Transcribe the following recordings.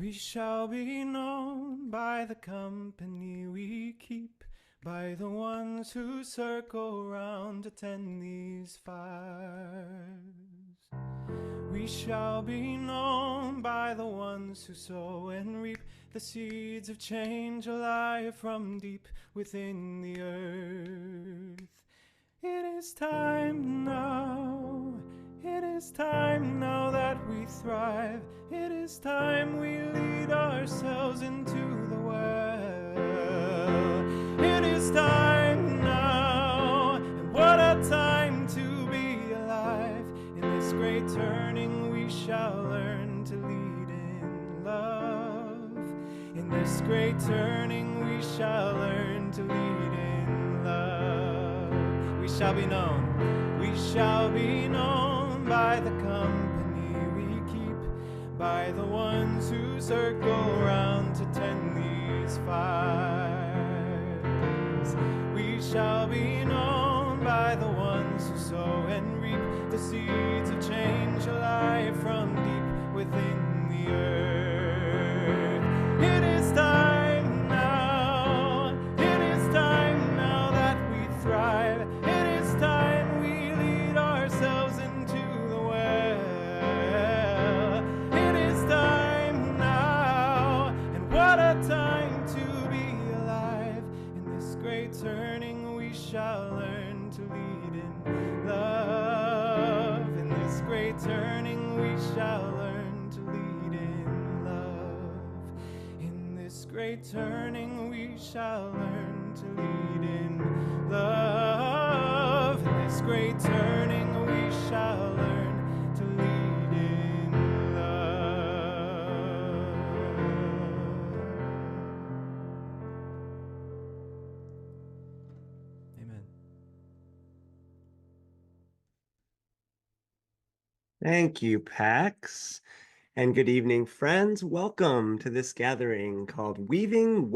We shall be known by the company we keep, by the ones who circle round to tend these fires. We shall be known by the ones who sow and reap the seeds of change alive from deep within the earth. It is time now. It is time now that we thrive. It is time we lead ourselves into the well. It is time now, and what a time to be alive. In this great turning we shall learn to lead in love. In this great turning we shall learn to lead in love. We shall be known. We shall be known by the company we keep, by the ones who circle round to tend these fires. We shall be known by the ones who sow and reap the seeds of change alive from deep within the earth. It is time now. It is time now that we thrive. It is time we lead ourselves into the well. It is time now, and what a time to be alive. In this great turning we shall learn to lead in love. In this great turning we shall learn to lead in love. In this great turning we shall learn to lead in love. In this great turning we shall learn to lead in love. Amen. Thank you, Pax. And good evening, friends. Welcome to this gathering called Weaving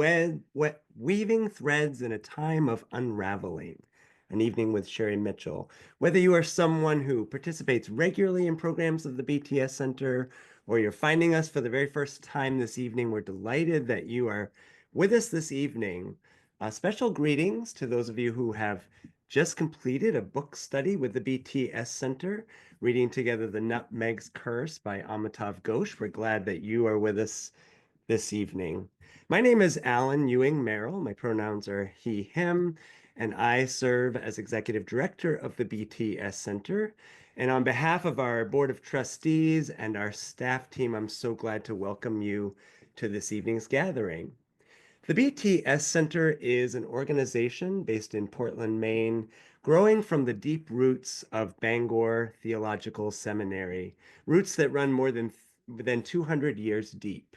Threads in a Time of Unraveling, an evening with Sherri Mitchell. Whether you are someone who participates regularly in programs of the BTS Center, or you're finding us for the very first time this evening, we're delighted that you are with us this evening. Special greetings to those of you who have just completed a book study with the BTS Center, reading together The Nutmeg's Curse by Amitav Ghosh. We're glad that you are with us this evening. My name is Alan Ewing Merrill. My pronouns are he, him, and I serve as Executive Director of the BTS Center. And on behalf of our Board of Trustees and our staff team, I'm so glad to welcome you to this evening's gathering. The BTS Center is an organization based in Portland, Maine, growing from the deep roots of Bangor Theological Seminary, roots that run more than 200 years deep.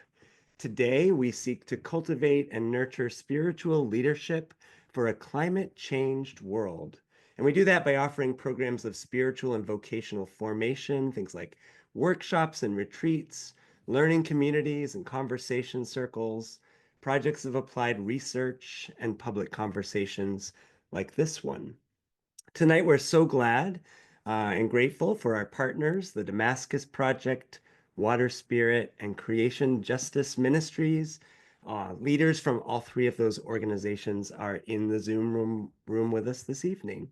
Today, we seek to cultivate and nurture spiritual leadership for a climate-changed world. And we do that by offering programs of spiritual and vocational formation, things like workshops and retreats, learning communities and conversation circles, projects of applied research, and public conversations like this one. Tonight, we're so glad and grateful for our partners, the Damascus Project, Water Spirit, and Creation Justice Ministries. Leaders from all three of those organizations are in the Zoom room with us this evening.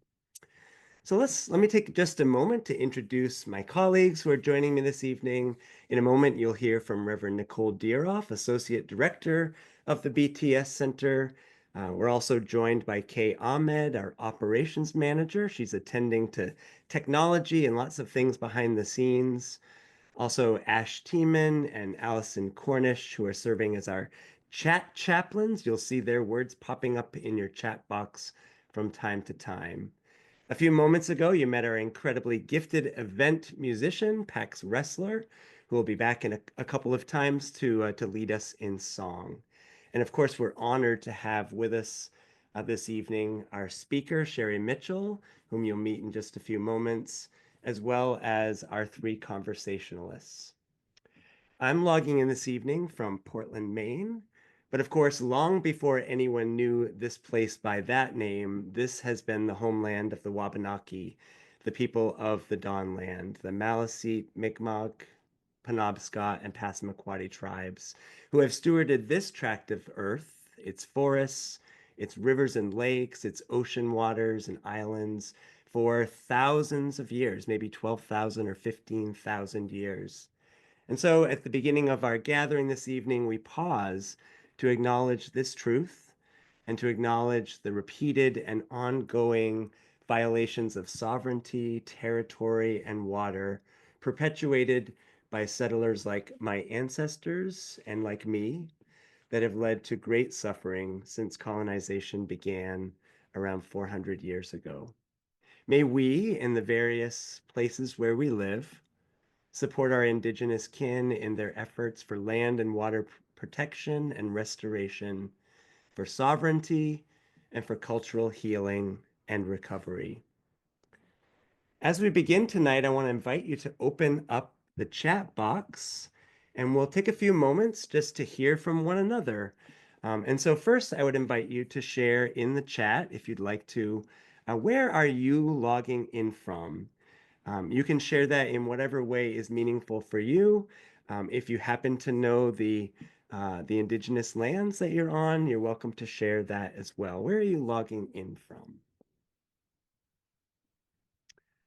So let me take just a moment to introduce my colleagues who are joining me this evening. In a moment, you'll hear from Reverend Nicole Dieroff, Associate Director of the BTS Center. We're also joined by Kay Ahmed, our Operations Manager. She's attending to technology and lots of things behind the scenes. Also, Ash Tiemann and Allison Cornish, who are serving as our chat chaplains. You'll see their words popping up in your chat box from time to time. A few moments ago, you met our incredibly gifted event musician, Pax Wrestler, who will be back in a couple of times to lead us in song. And of course, we're honored to have with us this evening our speaker, Sherri Mitchell, whom you'll meet in just a few moments, as well as our three conversationalists. I'm logging in this evening from Portland, Maine. But of course, long before anyone knew this place by that name, this has been the homeland of the Wabanaki, the people of the Dawnland, the Maliseet, Mi'kmaq, Penobscot, and Passamaquoddy tribes who have stewarded this tract of earth, its forests, its rivers and lakes, its ocean waters and islands for thousands of years, maybe 12,000 or 15,000 years. And so at the beginning of our gathering this evening, we pause to acknowledge this truth and to acknowledge the repeated and ongoing violations of sovereignty, territory, and water perpetuated by settlers like my ancestors and like me that have led to great suffering since colonization began around 400 years ago. May we, in the various places where we live, support our Indigenous kin in their efforts for land and water protection and restoration, for sovereignty, and for cultural healing and recovery. As we begin tonight, I want to invite you to open up the chat box, and we'll take a few moments just to hear from one another. And so first, I would invite you to share in the chat, if you'd like to, where are you logging in from? You can share that in whatever way is meaningful for you. If you happen to know the Indigenous lands that you're on, you're welcome to share that as well. Where are you logging in from?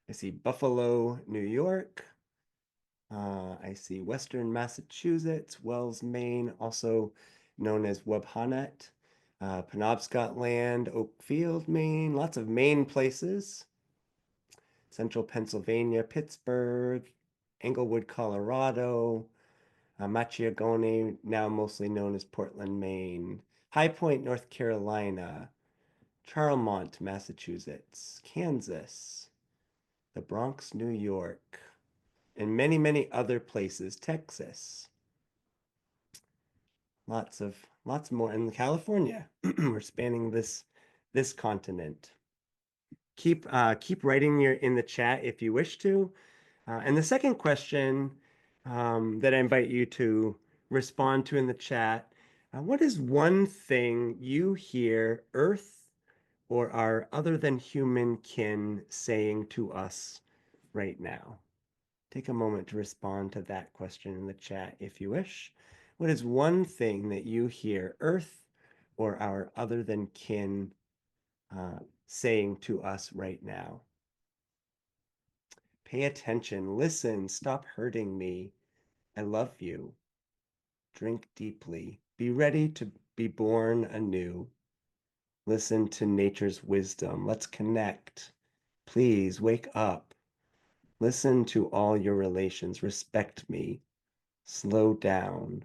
I see Buffalo, New York. I see Western Massachusetts, Wells, Maine, also known as Webhanet, Penobscot Land, Oakfield, Maine, lots of Maine places. Central Pennsylvania, Pittsburgh, Englewood, Colorado, Machiagone, now mostly known as Portland, Maine, High Point, North Carolina, Charlemont, Massachusetts, Kansas, the Bronx, New York, and many, many other places, Texas. Lots more in California. We're spanning this continent. Keep writing in the chat if you wish to. And the second question that I invite you to respond to in the chat, what is one thing you hear Earth or our other than human kin saying to us right now? Take a moment to respond to that question in the chat if you wish. What is one thing that you hear Earth or our other than kin saying to us right now? Pay attention, listen, stop hurting me. I love you. Drink deeply. Be ready to be born anew. Listen to nature's wisdom. Let's connect. Please wake up. Listen to all your relations. Respect me. Slow down.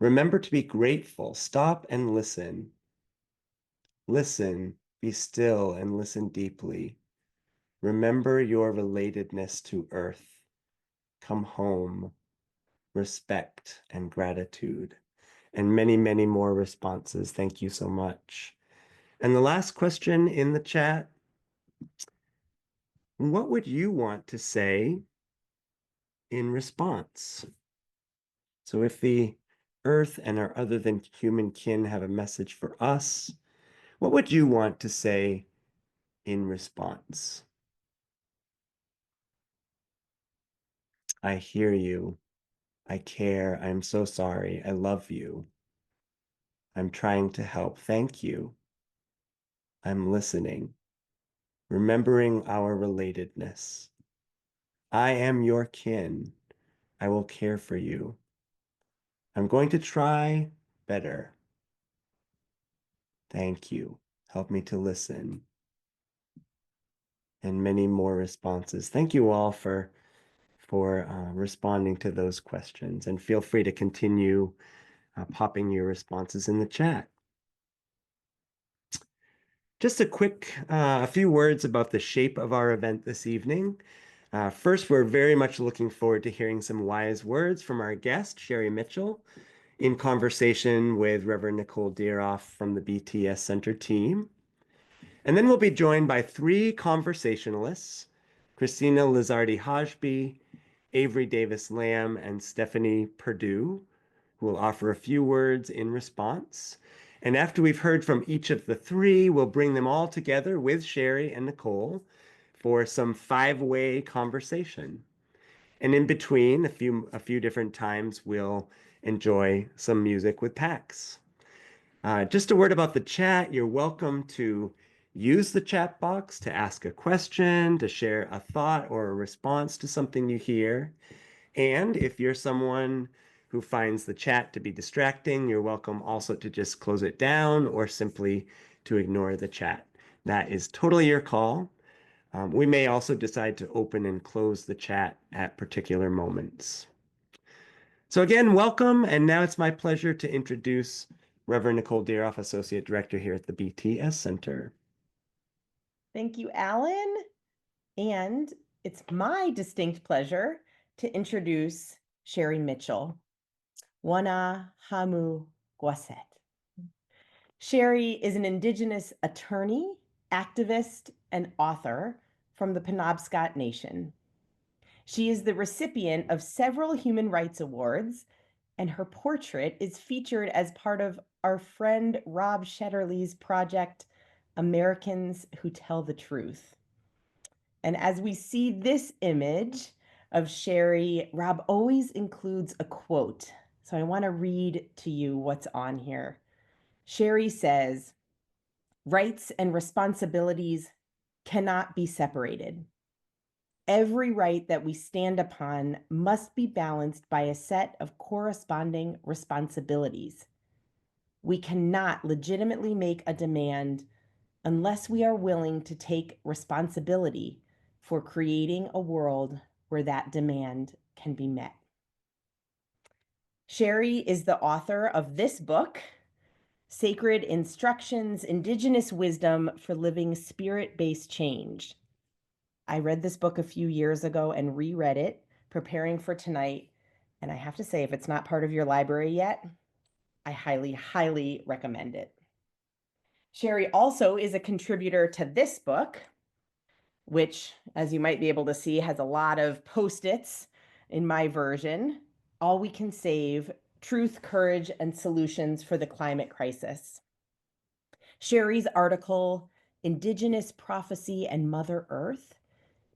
Remember to be grateful. Stop and listen. Listen, be still and listen deeply. Remember your relatedness to Earth. Come home. Respect and gratitude, and many, many more responses. Thank you so much. And the last question in the chat, what would you want to say in response? So if the Earth and our other than human kin have a message for us, what would you want to say in response? I hear you. I care. I'm so sorry. I love you. I'm trying to help. Thank you. I'm listening. Remembering our relatedness. I am your kin. I will care for you. I'm going to try better. Thank you. Help me to listen. And many more responses. Thank you all for responding to those questions. And feel free to continue popping your responses in the chat. Just a few words about the shape of our event this evening. First, we're very much looking forward to hearing some wise words from our guest, Sherri Mitchell, in conversation with Reverend Nicole Deeroff from the BTS Center team. And then we'll be joined by three conversationalists, Christina Lizardi-Hajbi, Avery Davis-Lamb, and Stephanie Perdue, who will offer a few words in response. And after we've heard from each of the three, we'll bring them all together with Sherri and Nicole for some five-way conversation. And in between, a few different times, we'll enjoy some music with Pax. Just a word about the chat. You're welcome to use the chat box to ask a question, to share a thought or a response to something you hear. And if you're someone who finds the chat to be distracting, you're welcome also to just close it down or simply to ignore the chat. That is totally your call. We may also decide to open and close the chat at particular moments. So again, welcome. And now it's my pleasure to introduce Reverend Nicole Deeroff, Associate Director here at the BTS Center. Thank you, Alan. And it's my distinct pleasure to introduce Sherri Mitchell. Wana Hamu Gwaset. Sherri is an Indigenous attorney, activist, and author from the Penobscot Nation. She is the recipient of several human rights awards, and her portrait is featured as part of our friend Rob Shetterly's project, Americans Who Tell the Truth. And as we see this image of Sherri, Rob always includes a quote. So I want to read to you what's on here. Sherri says, "Rights and responsibilities cannot be separated. Every right that we stand upon must be balanced by a set of corresponding responsibilities. We cannot legitimately make a demand unless we are willing to take responsibility for creating a world where that demand can be met." Sherri is the author of this book, Sacred Instructions, Indigenous Wisdom for Living Spirit-Based Change. I read this book a few years ago and reread it, preparing for tonight. And I have to say, if it's not part of your library yet, I highly, highly recommend it. Sherri also is a contributor to this book, which, as you might be able to see, has a lot of Post-its in my version. All We Can Save: Truth, Courage, and Solutions for the Climate Crisis. Sherri's article, Indigenous Prophecy and Mother Earth,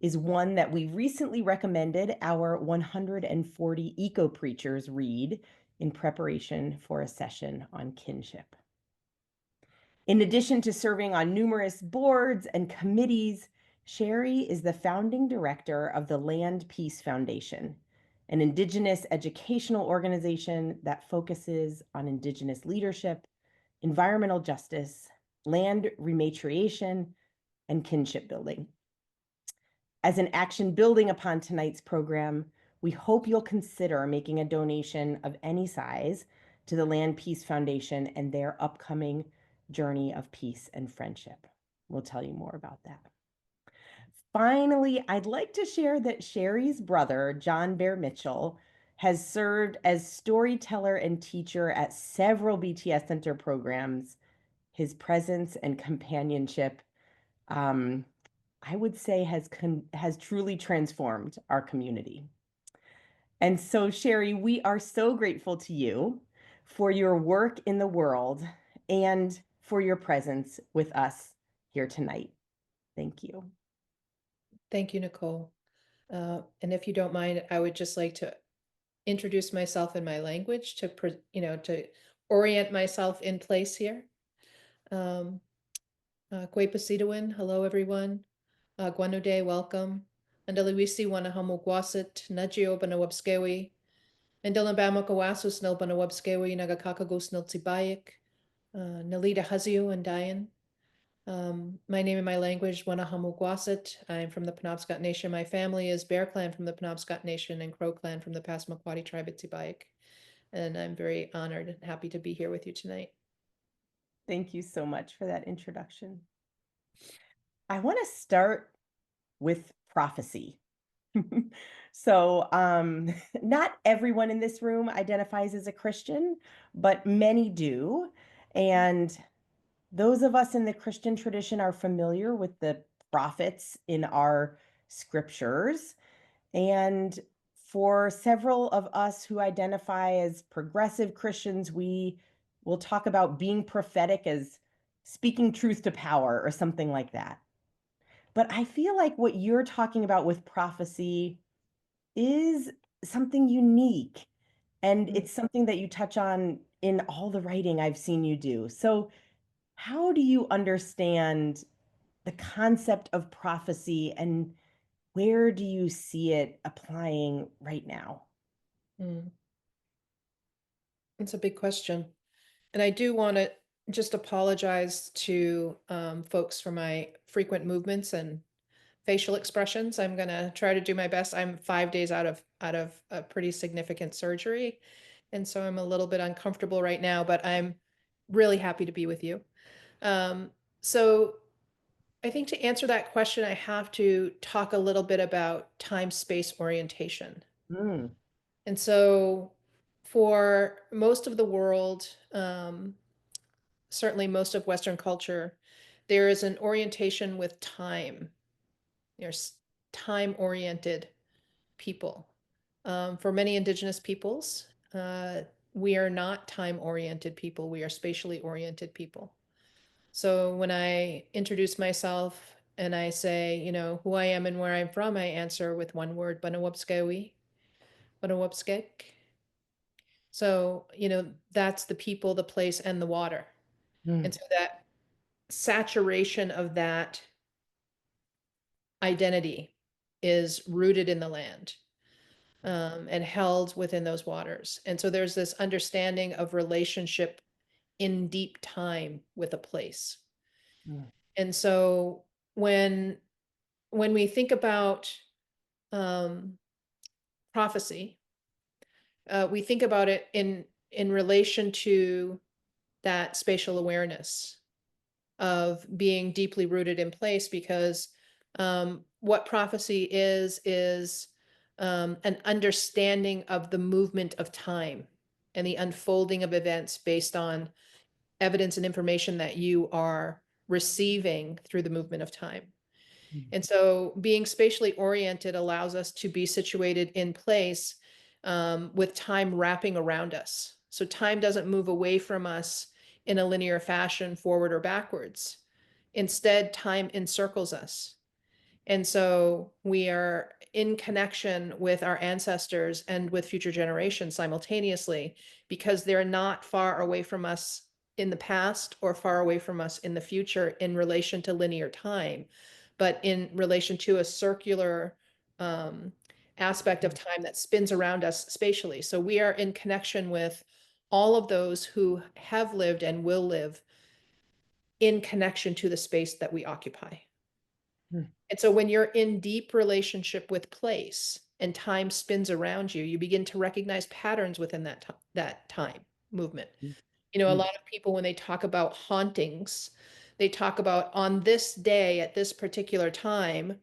is one that we recently recommended our 140 eco-preachers read in preparation for a session on kinship. In addition to serving on numerous boards and committees, Sherri is the founding director of the Land Peace Foundation, an Indigenous educational organization that focuses on Indigenous leadership, environmental justice, land rematriation, and kinship building. As an action building upon tonight's program, we hope you'll consider making a donation of any size to the Land Peace Foundation and their upcoming journey of peace and friendship. We'll tell you more about that. Finally, I'd like to share that Sherri's brother, John Bear Mitchell, has served as storyteller and teacher at several BTS Center programs. His presence and companionship, I would say, has truly transformed our community. And so, Sherri, we are so grateful to you for your work in the world and for your presence with us here tonight. Thank you. Thank you, Nicole. And if you don't mind, I would just like to introduce myself in my language to orient myself in place here. Kwe Pasidawin, hello everyone. Gwanude, welcome. Andalawisi wanahamu gwasit, Najio banawabskewi. Andalabama kawasus nil banawabskewi, Nagakakagos nil tibayik. Nalita Hazio and Diane. My name and my language, Wanahamu Gwasit. I'm from the Penobscot Nation. My family is Bear Clan from the Penobscot Nation and Crow Clan from the Passamaquoddy tribe at Tibayik. And I'm very honored and happy to be here with you tonight. Thank you so much for that introduction. I want to start with prophecy. So not everyone in this room identifies as a Christian, but many do. And those of us in the Christian tradition are familiar with the prophets in our scriptures. And for several of us who identify as progressive Christians, we will talk about being prophetic as speaking truth to power or something like that. But I feel like what you're talking about with prophecy is something unique, and Mm. it's something that you touch on in all the writing I've seen you do. So, how do you understand the concept of prophecy, and where do you see it applying right now? Mm. It's a big question. And I do want to just apologize to folks for my frequent movements and facial expressions. I'm going to try to do my best. I'm 5 days out of a pretty significant surgery, and so I'm a little bit uncomfortable right now, but I'm really happy to be with you. So I think to answer that question, I have to talk a little bit about time-space orientation. Mm, And so for most of the world, certainly most of Western culture, there is an orientation with time. There's time-oriented people. For many Indigenous peoples, we are not time-oriented people. We are spatially oriented people. So when I introduce myself and I say, who I am and where I'm from, I answer with one word, Banawapskawi, Banawapskek. So, that's the people, the place, and the water. And mm, so that saturation of that identity is rooted in the land, and held within those waters. And so there's this understanding of relationship in deep time with a place. mm, And so when we think about um, prophecy, we think about it in relation to that spatial awareness of being deeply rooted in place, because what prophecy is an understanding of the movement of time and the unfolding of events based on evidence and information that you are receiving through the movement of time. mm, And so being spatially oriented allows us to be situated in place, with time wrapping around us. So time doesn't move away from us in a linear fashion, forward or backwards. Instead, time encircles us. And so we are in connection with our ancestors and with future generations simultaneously, because they're not far away from us in the past or far away from us in the future in relation to linear time, but in relation to a circular aspect of time that spins around us spatially. So we are in connection with all of those who have lived and will live in connection to the space that we occupy. mm. And so when you're in deep relationship with place and time spins around you, you begin to recognize patterns within that time movement. Mm, A mm. lot of people, when they talk about hauntings, they talk about on this day at this particular time,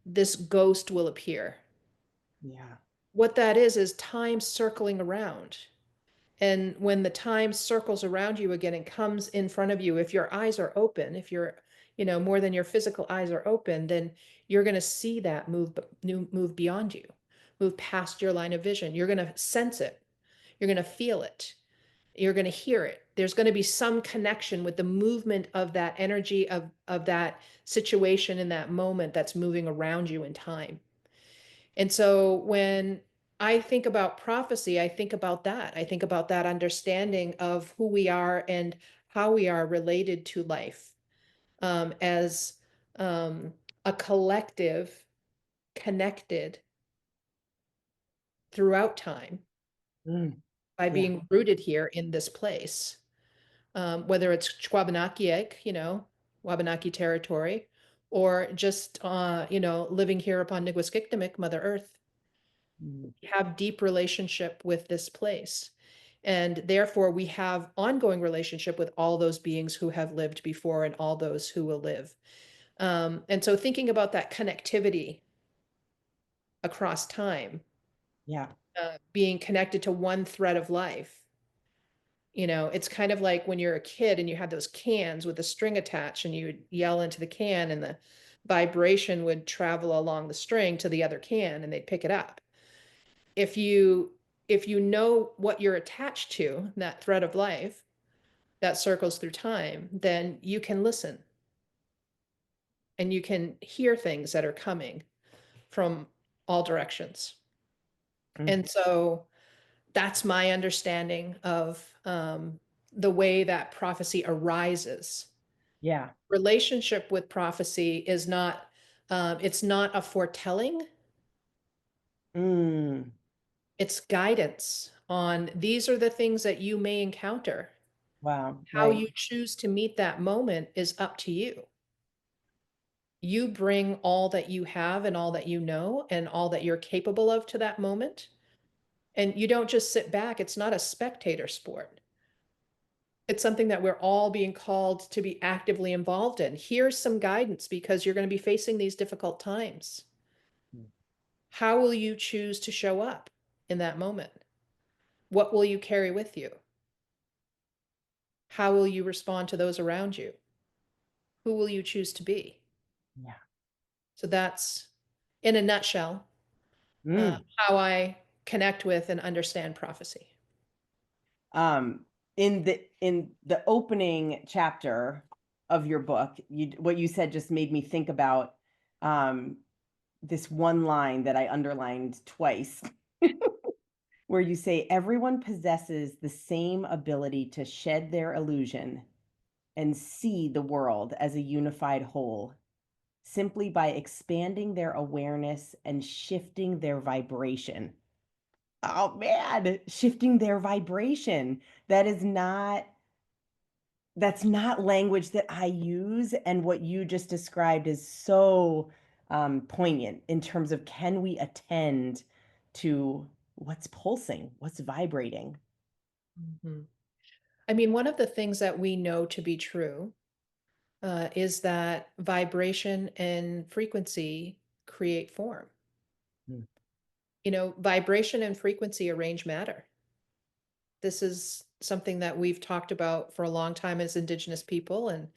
this ghost will appear. Yeah. What that is time circling around. And when the time circles around you again and comes in front of you, if your eyes are open, if you're, more than your physical eyes are open, then you're going to see that move beyond you, move past your line of vision. You're going to sense it. You're going to feel it. You're going to hear it. There's going to be some connection with the movement of that energy of that situation in that moment that's moving around you in time. And so when I think about prophecy, I think about that. I think about that understanding of who we are and how we are related to life, as a collective connected throughout time Mm, by yeah. being rooted here in this place, whether it's Chwabanakiek, Wabanaki territory, or just, living here upon Niguskikdamik, Mother Earth. Mm, Have deep relationship with this place. And therefore, we have ongoing relationship with all those beings who have lived before and all those who will live. And so thinking about that connectivity across time, yeah. being connected to one thread of life, it's kind of like when you're a kid and you had those cans with a string attached and you would yell into the can and the vibration would travel along the string to the other can and they'd pick it up. If you know what you're attached to, that thread of life that circles through time, then you can listen and you can hear things that are coming from all directions. And so that's my understanding of the way that prophecy arises. Yeah. Relationship with prophecy is not, it's not a foretelling, Mm. it's guidance on these are the things that you may encounter. Wow. How Right. you choose to meet that moment is up to you. You bring all that you have and all that you know and all that you're capable of to that moment. And you don't just sit back. It's not a spectator sport. It's something that we're all being called to be actively involved in. Here's some guidance because you're going to be facing these difficult times. How will you choose to show up in that moment? What will you carry with you? How will you respond to those around you? Who will you choose to be? Yeah. So that's, in a nutshell, Mm. how I connect with and understand prophecy. Um, in the opening chapter of your book, what you said just made me think about this one line that I underlined twice, where you say everyone possesses the same ability to shed their illusion and see the world as a unified whole, simply by expanding their awareness and shifting their vibration. Oh man, shifting their vibration. That is not that's not language that I use. And what you just described is so poignant in terms of can we attend to what's pulsing, what's vibrating? Mhm. I mean, one of the things that we know to be true is that vibration and frequency create form. Mm. You know, vibration and frequency arrange matter. This is something that we've talked about for a long time as Indigenous people. And,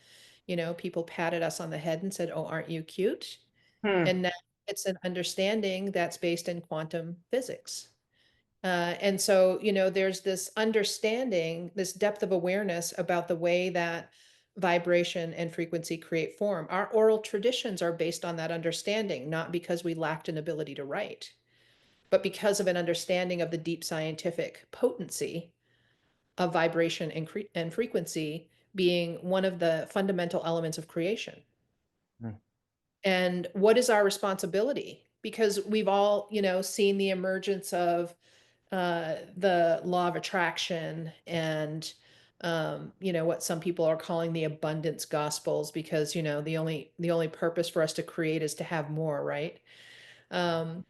you know, people patted us on the head and said, oh, aren't you cute? Hmm. And now it's an understanding that's based in quantum physics. And so, you know, there's this understanding, this depth of awareness about the way that vibration and frequency create form. Our oral traditions are based on that understanding, not because we lacked an ability to write, but because of an understanding of the deep scientific potency of vibration and frequency being one of the fundamental elements of creation. Hmm. And what is our responsibility? Because we've all, you know, seen the emergence of the law of attraction and you know what some people are calling the abundance gospels because you know the only purpose for us to create is to have more, right? um,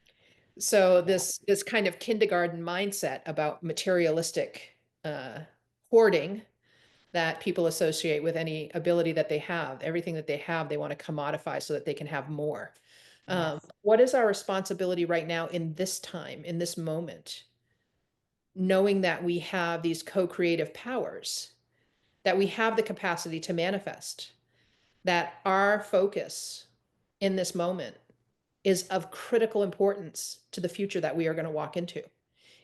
so this kind of kindergarten mindset about materialistic uh, hoarding that people associate with any ability that they have, everything that they have they want to commodify so that they can have more. Yes. What is our responsibility right now in this time, in this moment, knowing that we have these co-creative powers, that we have the capacity to manifest, that our focus in this moment is of critical importance to the future that we are going to walk into.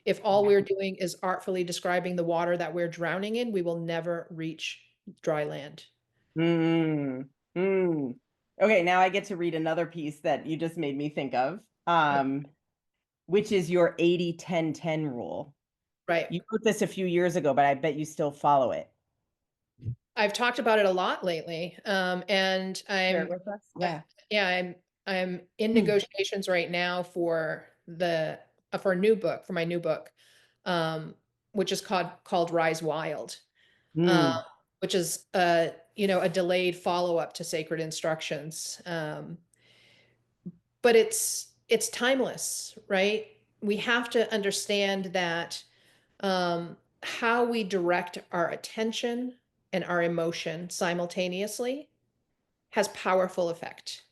If all Yeah. we're doing is artfully describing the water that we're drowning in, we will never reach dry land. Mm. Mm. Okay, now I get to read another piece that you just made me think of, which is your 80-10-10 rule. Right. You wrote this a few years ago, but I bet you still follow it. I've talked about it a lot lately. And Share it with us. Yeah. yeah, I'm in negotiations right now for for a new book, for my new book, um, which is called Rise Wild, uh, Mm. which is you know, a delayed follow-up to Sacred Instructions. But it's timeless, right? We have to understand that how we direct our attention and our emotion simultaneously has powerful effect.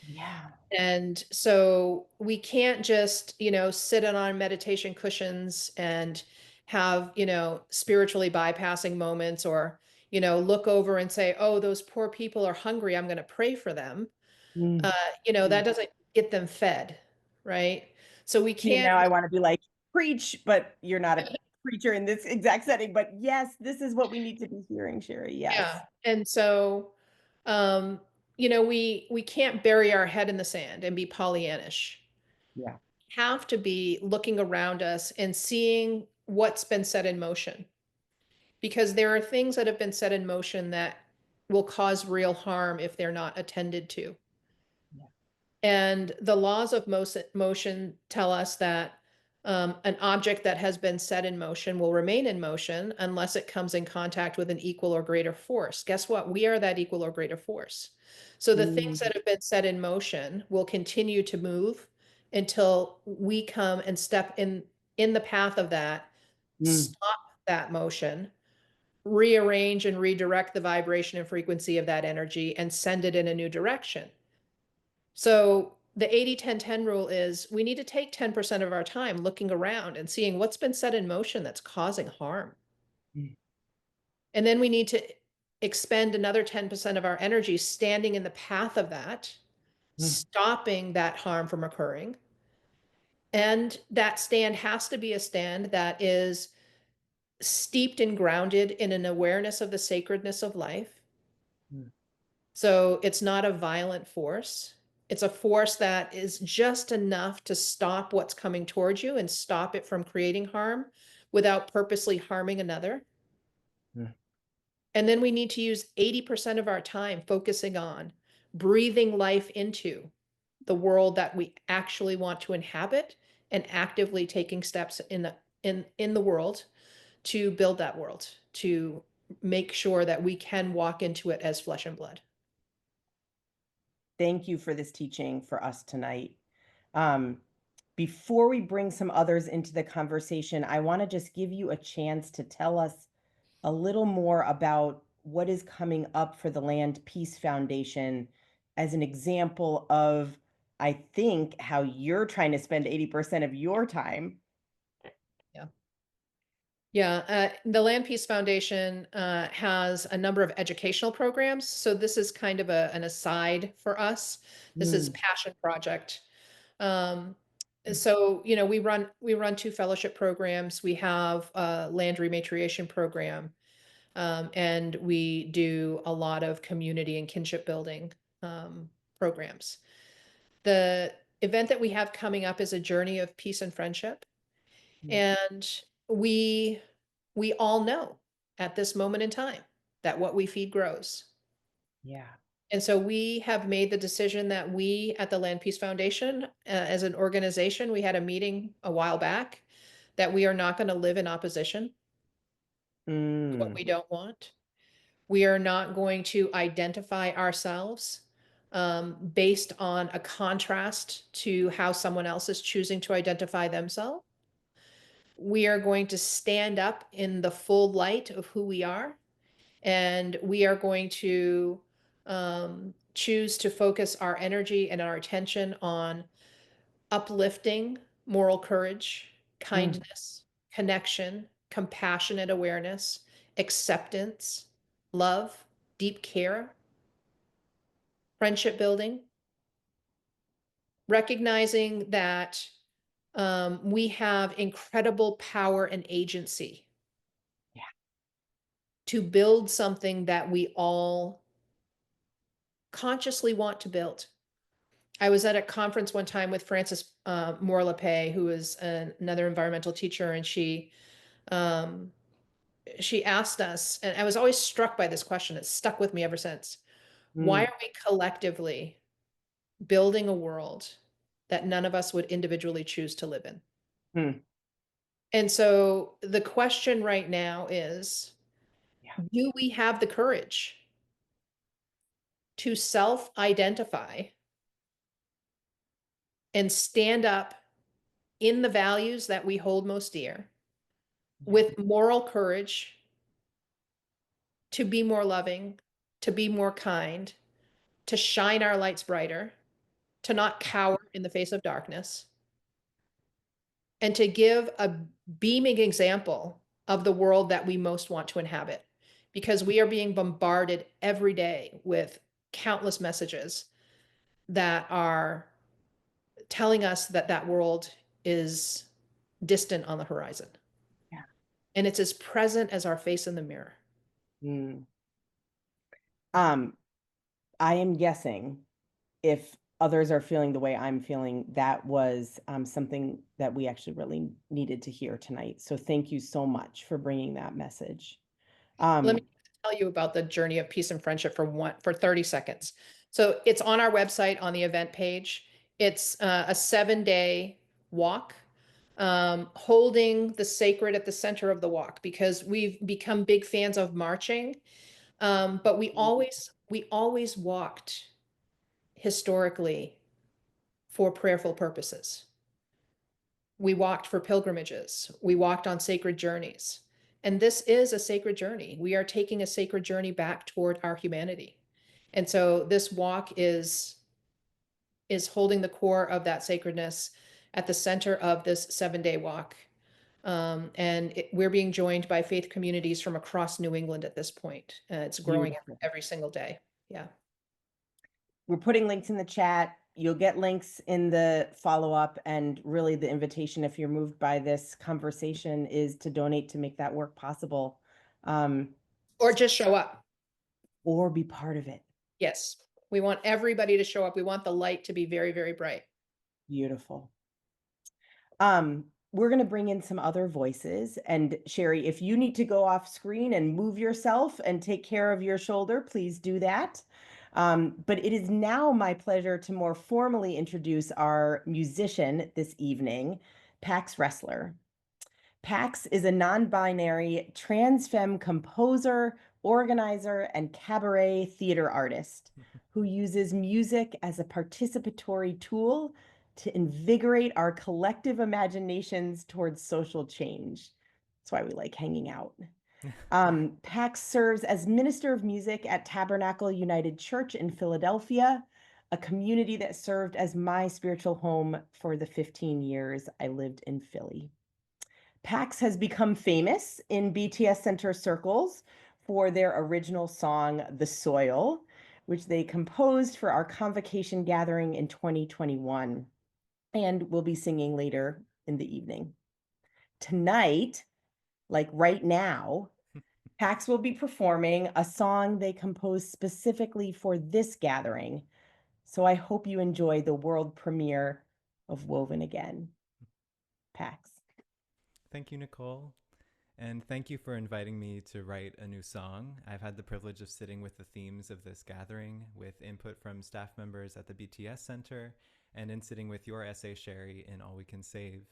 Yeah. And so we can't just, you know, sit on our meditation cushions and have, you know, spiritually bypassing moments or, you know, look over and say, oh, those poor people are hungry. I'm going to pray for them. Mm. You know, Mm. that doesn't get them fed, right? So we See, can't, now I want to be like, preach, but you're not a preacher in this exact setting. But yes, this is what we need to be hearing, Sherri. Yes. yeah. And so, um, you know, we can't bury our head in the sand and be Pollyannish. Yeah. have to be looking around us and seeing what's been set in motion, because there are things that have been set in motion that will cause real harm if they're not attended to. Yeah. And the laws of motion tell us that an object that has been set in motion will remain in motion unless it comes in contact with an equal or greater force. Guess what? We are that equal or greater force. So the things that have been set in motion will continue to move until we come and step in the path of that, stop that motion, rearrange and redirect the vibration and frequency of that energy, and send it in a new direction. So the 80-10-10 rule is we need to take 10% of our time looking around and seeing what's been set in motion that's causing harm. Mm. And then we need to expend another 10% of our energy standing in the path of that, stopping that harm from occurring. And that stand has to be a stand that is steeped and grounded in an awareness of the sacredness of life. So it's not a violent force. It's a force that is just enough to stop what's coming towards you and stop it from creating harm without purposely harming another. And then we need to use 80% of our time focusing on breathing life into the world that we actually want to inhabit and actively taking steps in the world to build that world, to make sure that we can walk into it as flesh and blood. Thank you for this teaching for us tonight. Before we bring some others into the conversation, I want to just give you a chance to tell us a little more about what is coming up for the Land Peace Foundation as an example of, I think, how you're trying to spend 80% of your time. Yeah, the Land Peace Foundation has a number of educational programs. So this is kind of an aside for us. This is a passion project. So, you know, we run 2 fellowship programs. We have a land rematriation program, and we do a lot of community and kinship building programs. The event that we have coming up is a journey of peace and friendship. And we all know at this moment in time that what we feed grows. Yeah. And so we have made the decision that we at the Land Peace Foundation, as an organization, we had a meeting a while back that we are not going to live in opposition to what we don't want. We are not going to identify ourselves based on a contrast to how someone else is choosing to identify themselves. We are going to stand up in the full light of who we are, and we are going to choose to focus our energy and our attention on uplifting moral courage, kindness, connection, compassionate awareness, acceptance, love, deep care, friendship building, recognizing that we have incredible power and agency to build something that we all consciously want to build. I was at a conference one time with Frances Moore LePay, who is another environmental teacher, and she asked us, and I was always struck by this question. It's stuck with me ever since. Why are we collectively building a world that none of us would individually choose to live in? And so the question right now is, do we have the courage to self-identify and stand up in the values that we hold most dear with moral courage to be more loving, to be more kind, to shine our lights brighter, to not cower in the face of darkness, and to give a beaming example of the world that we most want to inhabit? Because we are being bombarded every day with countless messages that are telling us that that world is distant on the horizon. Yeah. And it's as present as our face in the mirror. I am guessing if others are feeling the way I'm feeling, that was something that we actually really needed to hear tonight. So thank you so much for bringing that message. Let me tell you about the journey of peace and friendship for 30 seconds. So it's on our website on the event page. It's a 7-day walk, holding the sacred at the center of the walk, because we've become big fans of marching. But we always walked historically for prayerful purposes. We walked for pilgrimages. We walked on sacred journeys. And this is a sacred journey. We are taking a sacred journey back toward our humanity. And so this walk is holding the core of that sacredness at the center of this 7-day walk. We're being joined by faith communities from across New England at this point. It's growing every single day. Yeah. We're putting links in the chat. You'll get links in the follow-up, and really the invitation, if you're moved by this conversation, is to donate to make that work possible. Or just show up. Or be part of it. Yes. We want everybody to show up. We want the light to be very, very bright. Beautiful. We're going to bring in some other voices. And Sherri, if you need to go off screen and move yourself and take care of your shoulder, please do that. But it is now my pleasure to more formally introduce our musician this evening, Pax Ressler. Pax is a non-binary trans femme composer, organizer, and cabaret theater artist who uses music as a participatory tool to invigorate our collective imaginations towards social change. That's why we like hanging out. Pax serves as minister of music at Tabernacle United Church in Philadelphia, a community that served as my spiritual home for the 15 years I lived in Philly. Pax has become famous in BTS Center circles for their original song, The Soil, which they composed for our convocation gathering in 2021, and will be singing later in the evening. Tonight, like right now, Pax will be performing a song they composed specifically for this gathering. So I hope you enjoy the world premiere of Woven Again. Pax. Thank you, Nicole. And thank you for inviting me to write a new song. I've had the privilege of sitting with the themes of this gathering with input from staff members at the BTS Center and in sitting with your essay, Sherri, in All We Can Save.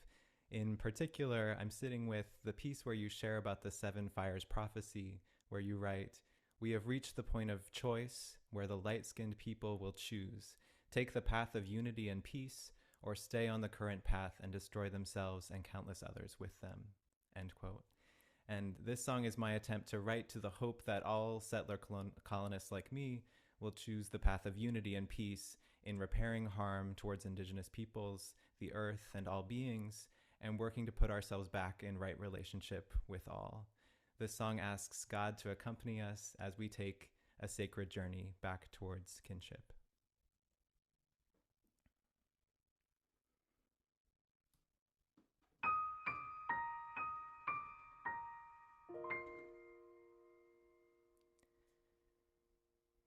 In particular, I'm sitting with the piece where you share about the 7 fires prophecy, where you write, "We have reached the point of choice where the light-skinned people will choose, take the path of unity and peace, or stay on the current path and destroy themselves and countless others with them." End quote. And this song is my attempt to write to the hope that all settler colonists like me will choose the path of unity and peace in repairing harm towards Indigenous peoples, the earth, and all beings, and working to put ourselves back in right relationship with all. This song asks God to accompany us as we take a sacred journey back towards kinship.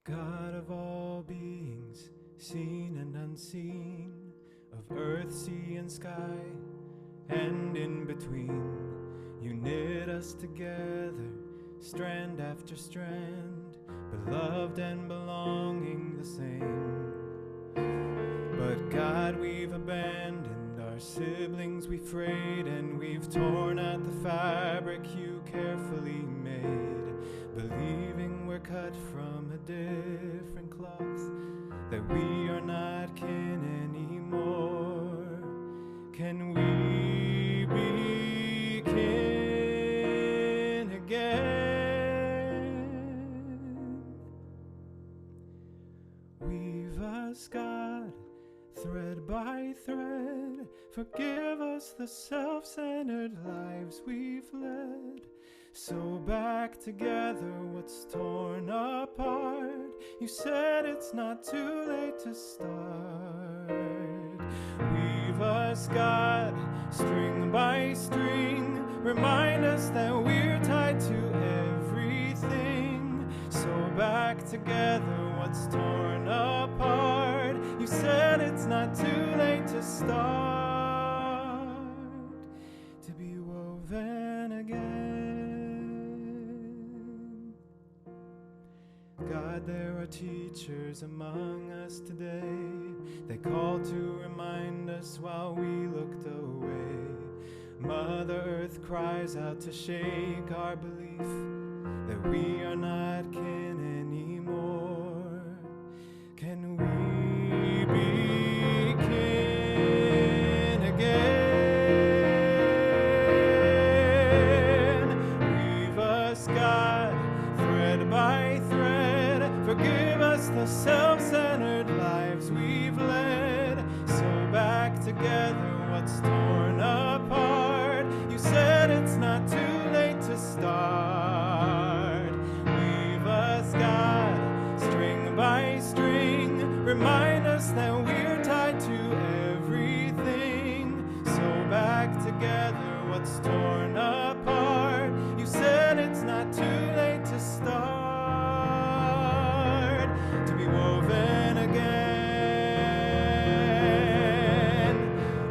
God of all beings, seen and unseen, of earth, sea, and sky, and in between, you knit us together, strand after strand, beloved and belonging the same. But God, we've abandoned our siblings, we frayed, and we've torn at the fabric you carefully made, believing we're cut from a different cloth, that we are not kin anymore. Can we be kin again? Weave us, God, thread by thread. Forgive us the self-centered lives we've led. Sew back together what's torn apart. You said it's not too late to start. Weave us, God, string by string. Remind us that we're tied to everything. Sew back together what's torn apart. You said not too late to start, to be woven again. God, there are teachers among us today. They call to remind us while we looked away. Mother Earth cries out to shake our belief that we are not kin anymore. Can we be kin again? Weave us, God, thread by thread. Forgive us the self-centered lives we've led. Sew back together what's torn apart. You said it's not too late to start. Weave us, God, string by string. Remind us that we're tied to everything. Sew back together what's torn apart. You said it's not too late to start, to be woven again.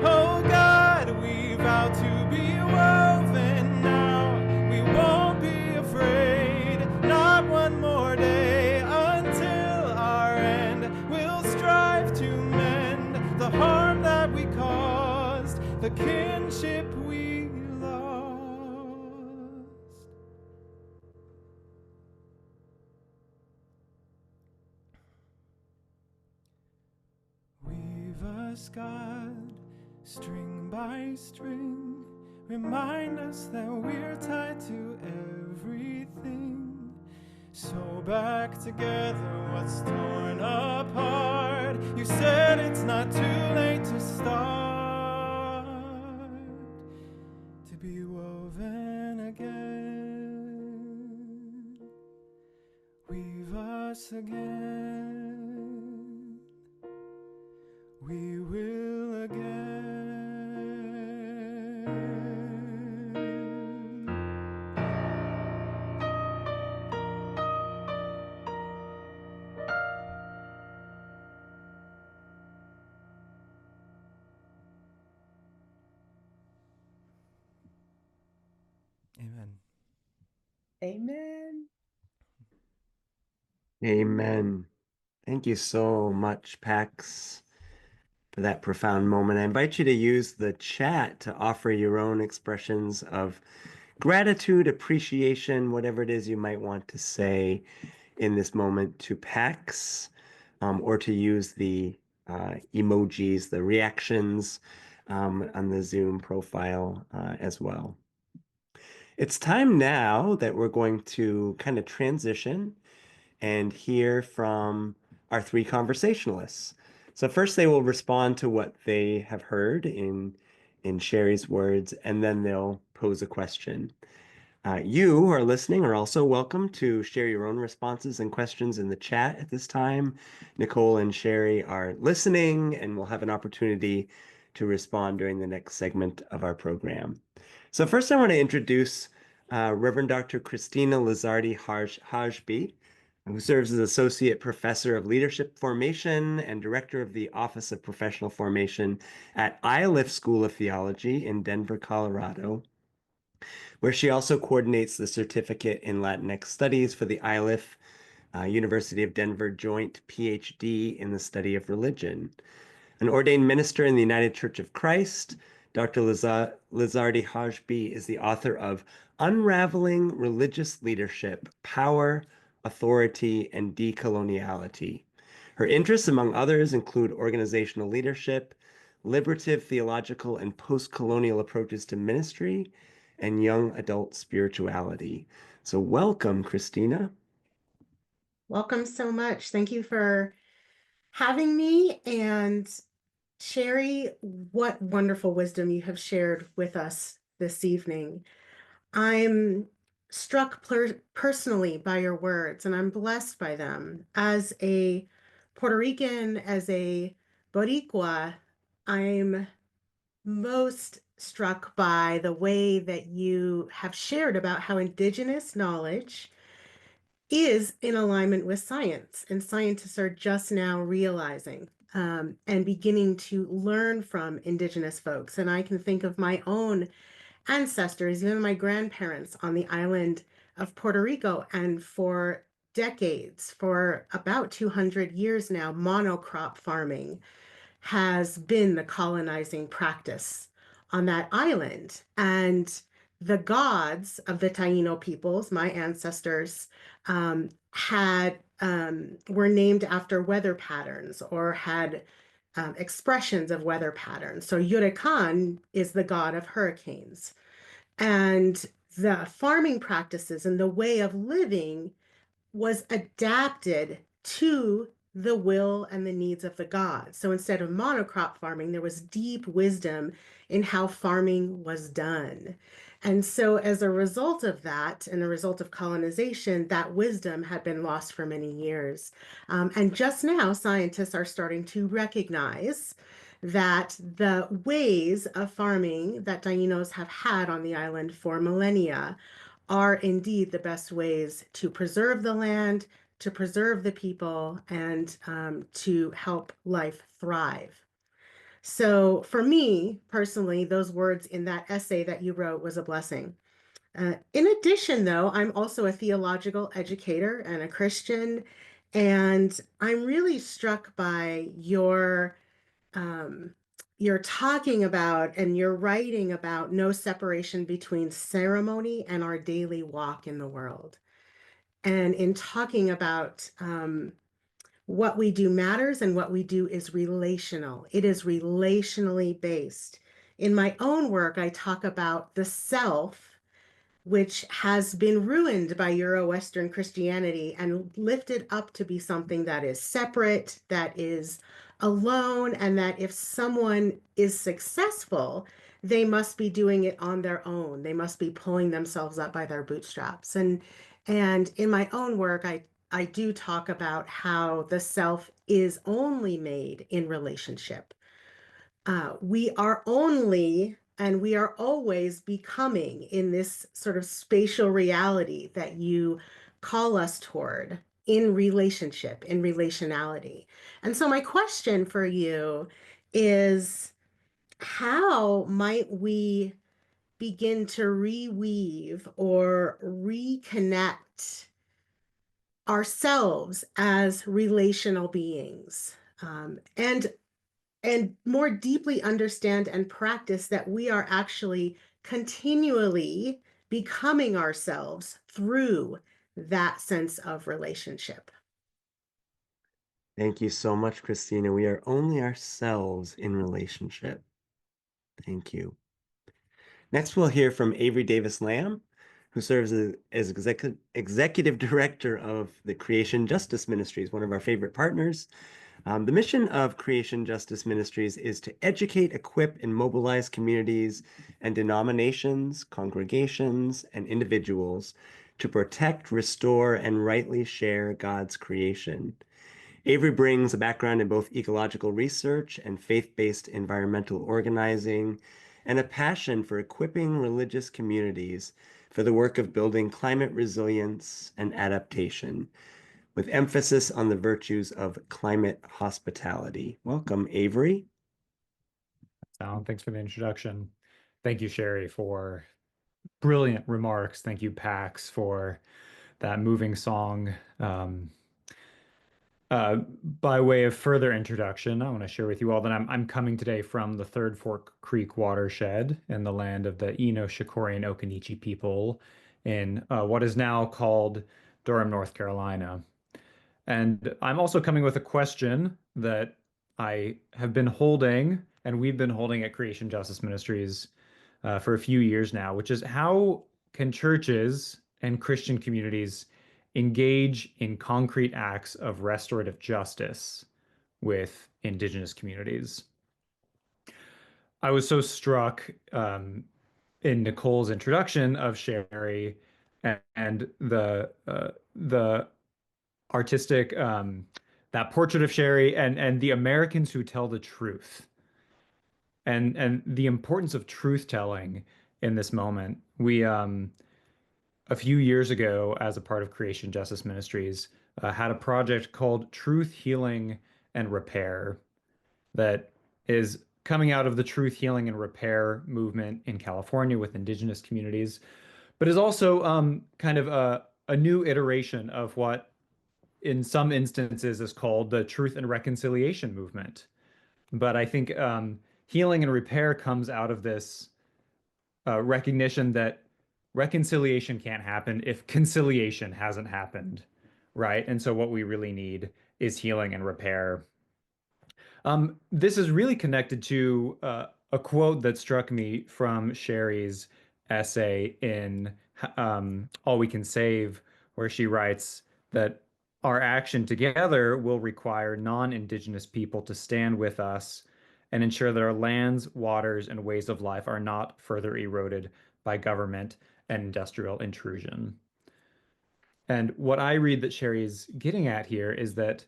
Oh God, we vow to be woven now. We won't be afraid, not one more day until our end. We'll strive to mend the harm that we caused, the kinship we lost. Weave us, God, string by string. Remind us that we're tied to everything. Sew back together what's torn apart. You said it's not too late to start, to be woven again. Weave us again. We will again. Amen. Amen. Amen. Thank you so much, Pax, for that profound moment. I invite you to use the chat to offer your own expressions of gratitude, appreciation, whatever it is you might want to say in this moment to Pax, or to use the emojis, the reactions on the Zoom profile as well. It's time now that we're going to kind of transition and hear from our three conversationalists. So first they will respond to what they have heard in Sherri's words, and then they'll pose a question. You who are listening are also welcome to share your own responses and questions in the chat at this time. Nicole and Sherri are listening, and we'll have an opportunity to respond during the next segment of our program. So first I want to introduce Reverend Dr. Christina Lizardi-Hajby, who serves as Associate Professor of Leadership Formation and Director of the Office of Professional Formation at Iliff School of Theology in Denver, Colorado, where she also coordinates the Certificate in Latinx Studies for the Iliff University of Denver Joint PhD in the Study of Religion. An ordained minister in the United Church of Christ, Dr. Lizardi-Hajby is the author of Unraveling Religious Leadership, Power, Authority, and Decoloniality. Her interests, among others, include organizational leadership, liberative theological and post-colonial approaches to ministry, and young adult spirituality. So welcome, Christina. Welcome so much. Thank you for having me. And Sherri, what wonderful wisdom you have shared with us this evening. I'm struck personally by your words, and I'm blessed by them. As a Puerto Rican, as a Boricua, I'm most struck by the way that you have shared about how Indigenous knowledge is in alignment with science, and scientists are just now realizing and beginning to learn from Indigenous folks. And I can think of my own ancestors, even my grandparents on the island of Puerto Rico. And for decades, for about 200 years now, monocrop farming has been the colonizing practice on that island. And the gods of the Taino peoples, my ancestors, were named after weather patterns or had expressions of weather patterns. So Yurakan is the god of hurricanes. And the farming practices and the way of living was adapted to the will and the needs of the gods. So instead of monocrop farming, there was deep wisdom in how farming was done. And so as a result of that, and a result of colonization, that wisdom had been lost for many years. And just now, scientists are starting to recognize that the ways of farming that Tainos have had on the island for millennia are indeed the best ways to preserve the land, to preserve the people, and to help life thrive. So for me personally, those words in that essay that you wrote was a blessing. In addition, though, I'm also a theological educator and a Christian, and I'm really struck by um, you're talking about and you're writing about no separation between ceremony and our daily walk in the world. And in talking about what we do matters and what we do is relational, it is relationally based. In my own work, I talk about the self, which has been ruined by Euro-Western Christianity and lifted up to be something that is separate, that is alone, and that if someone is successful, they must be doing it on their own. They must be pulling themselves up by their bootstraps. And in my own work, I do talk about how the self is only made in relationship. We are only and we are always becoming in this sort of spatial reality that you call us toward in relationship, in relationality. And so my question for you is, how might we begin to reweave or reconnect ourselves as relational beings? And more deeply understand and practice that we are actually continually becoming ourselves through that sense of relationship. Thank you so much, Christina. We are only ourselves in relationship. Thank you. Next, we'll hear from Avery Davis Lamb, who serves as executive director of the Creation Justice Ministries, one of our favorite partners. The mission of Creation Justice Ministries is to educate, equip, and mobilize communities and denominations, congregations, and individuals to protect, restore, and rightly share God's creation. Avery brings a background in both ecological research and faith-based environmental organizing, and a passion for equipping religious communities for the work of building climate resilience and adaptation, with emphasis on the virtues of climate hospitality. Welcome, Avery. Alan, thanks for the introduction. Thank you, Sherri, for brilliant remarks. Thank you, Pax, for that moving song. By way of further introduction, I want to share with you all that I'm coming today from the Third Fork Creek watershed in the land of the Eno, Shikori, and Occaneechi people in what is now called Durham, North Carolina. And I'm also coming with a question that I have been holding, and we've been holding at Creation Justice Ministries for a few years now, which is how can churches and Christian communities engage in concrete acts of restorative justice with Indigenous communities? I was so struck in Nicole's introduction of Sherri and the artistic that portrait of Sherri and the Americans who tell the truth and the importance of truth telling in this moment. We a few years ago, as a part of Creation Justice Ministries, had a project called Truth, Healing, and Repair. that is coming out of the truth, healing, and repair movement in California with indigenous communities, but is also kind of a new iteration of what, in some instances, is called the truth and reconciliation movement. But I think healing and repair comes out of this recognition that reconciliation can't happen if conciliation hasn't happened, right? And so what we really need is healing and repair. This is really connected to a quote that struck me from Sherri's essay in All We Can Save, where she writes that our action together will require non-Indigenous people to stand with us and ensure that our lands, waters, and ways of life are not further eroded by government and industrial intrusion. And what I read that Sherri's getting at here is that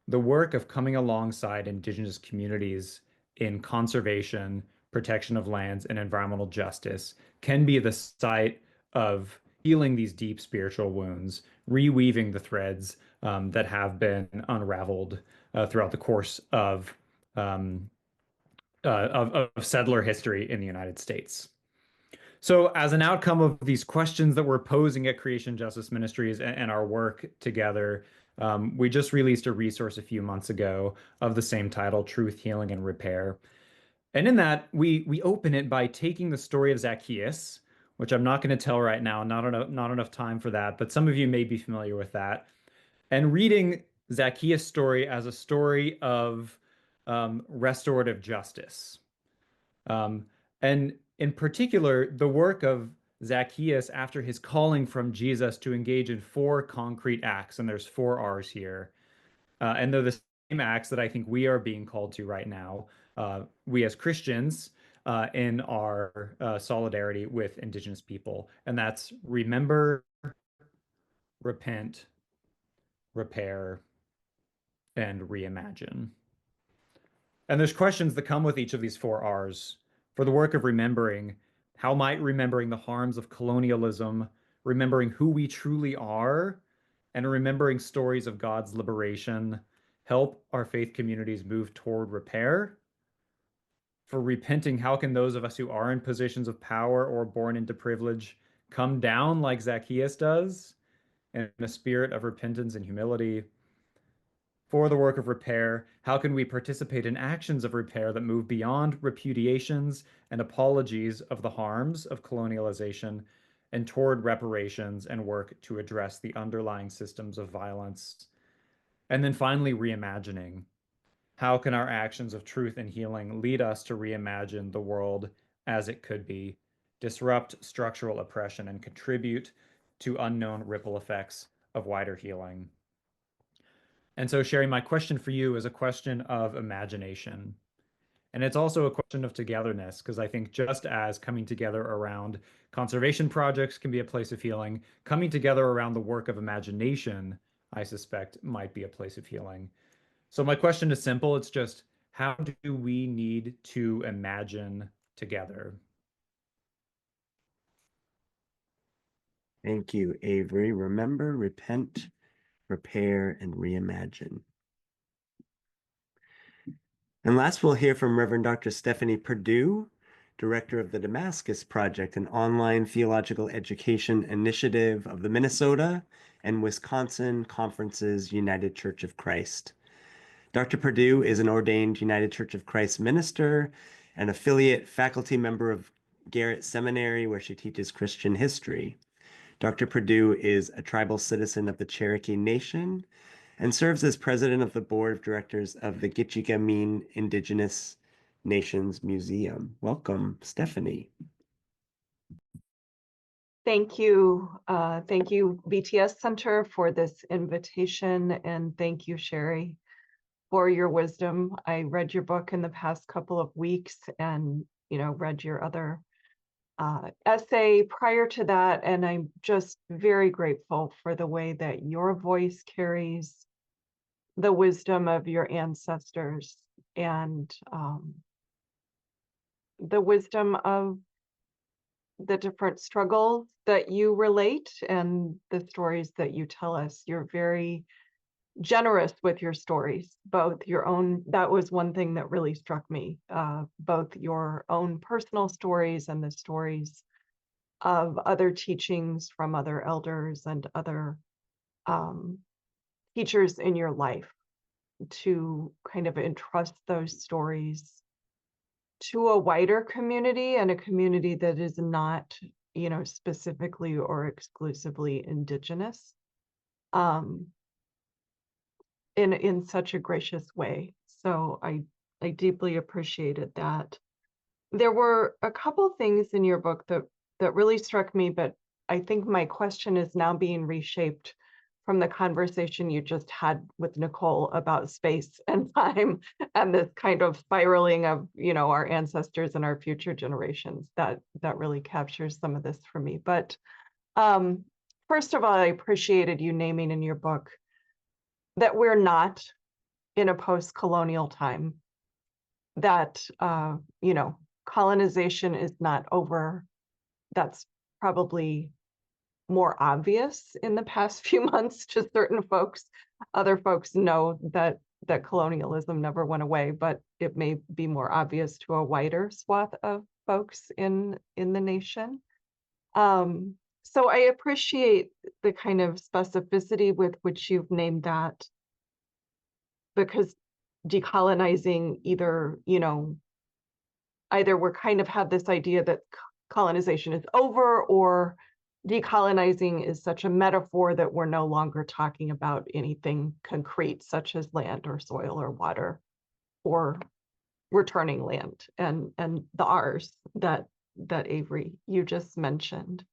the work of coming alongside Indigenous communities in conservation, protection of lands, and environmental justice can be the site of healing these deep spiritual wounds, reweaving the threads that have been unraveled throughout the course of settler history in the United States. So, as an outcome of these questions that we're posing at Creation Justice Ministries and our work together, we just released a resource a few months ago of the same title, Truth, Healing, and Repair. And in that, we open it by taking the story of Zacchaeus, which I'm not going to tell right now, not enough time for that, but some of you may be familiar with that, and reading Zacchaeus' story as a story of restorative justice. And in particular, the work of Zacchaeus after his calling from Jesus to engage in 4 concrete acts, and there's 4 R's here. And they're the same acts that I think we are being called to right now, we as Christians, in our solidarity with Indigenous people. And that's remember, repent, repair, and reimagine. And there's questions that come with each of these 4 R's. For the work of remembering, how might remembering the harms of colonialism, remembering who we truly are, and remembering stories of God's liberation help our faith communities move toward repair? For repenting, how can those of us who are in positions of power or born into privilege come down like Zacchaeus does in a spirit of repentance and humility? For the work of repair, how can we participate in actions of repair that move beyond repudiations and apologies of the harms of colonialization and toward reparations and work to address the underlying systems of violence? And then finally, reimagining. How can our actions of truth and healing lead us to reimagine the world as it could be, disrupt structural oppression, and contribute to unknown ripple effects of wider healing? And so, Sherri, my question for you is a question of imagination. And it's also a question of togetherness, because I think just as coming together around conservation projects can be a place of healing, coming together around the work of imagination, I suspect, might be a place of healing. So my question is simple. It's just, how do we need to imagine together? Thank you, Avery. Remember, repent, repair, and reimagine. And last, we'll hear from Reverend Dr. Stephanie Perdue, director of the Damascus Project, an online theological education initiative of the Minnesota and Wisconsin Conferences United Church of Christ. Dr. Perdue is an ordained United Church of Christ minister and affiliate faculty member of Garrett Seminary, where she teaches Christian history. Dr. Perdue is a tribal citizen of the Cherokee Nation and serves as president of the board of directors of the Gitchigameen Indigenous Nations Museum. Welcome, Stephanie. Thank you. Thank you, BTS Center, for this invitation. And thank you, Sherri, for your wisdom. I read your book in the past couple of weeks and, read your other essay prior to that. And I'm just very grateful for the way that your voice carries the wisdom of your ancestors and the wisdom of the different struggles that you relate and the stories that you tell us. You're very generous with your stories, both your own. That was one thing that really struck me, both your own personal stories and the stories of other teachings from other elders and other teachers in your life, to kind of entrust those stories to a wider community, and a community that is not, specifically or exclusively Indigenous, in such a gracious way. So I deeply appreciated that. There were a couple things in your book that really struck me, but I think my question is now being reshaped from the conversation you just had with Nicole about space and time and this kind of spiraling of, our ancestors and our future generations. That really captures some of this for me. But first of all, I appreciated you naming in your book that we're not in a post-colonial time, that, colonization is not over. That's probably more obvious in the past few months to certain folks. Other folks know that colonialism never went away, but it may be more obvious to a wider swath of folks in the nation. So I appreciate the kind of specificity with which you've named that, because decolonizing either we're kind of have this idea that colonization is over, or decolonizing is such a metaphor that we're no longer talking about anything concrete, such as land or soil or water or returning land, and the R's that Avery, you just mentioned.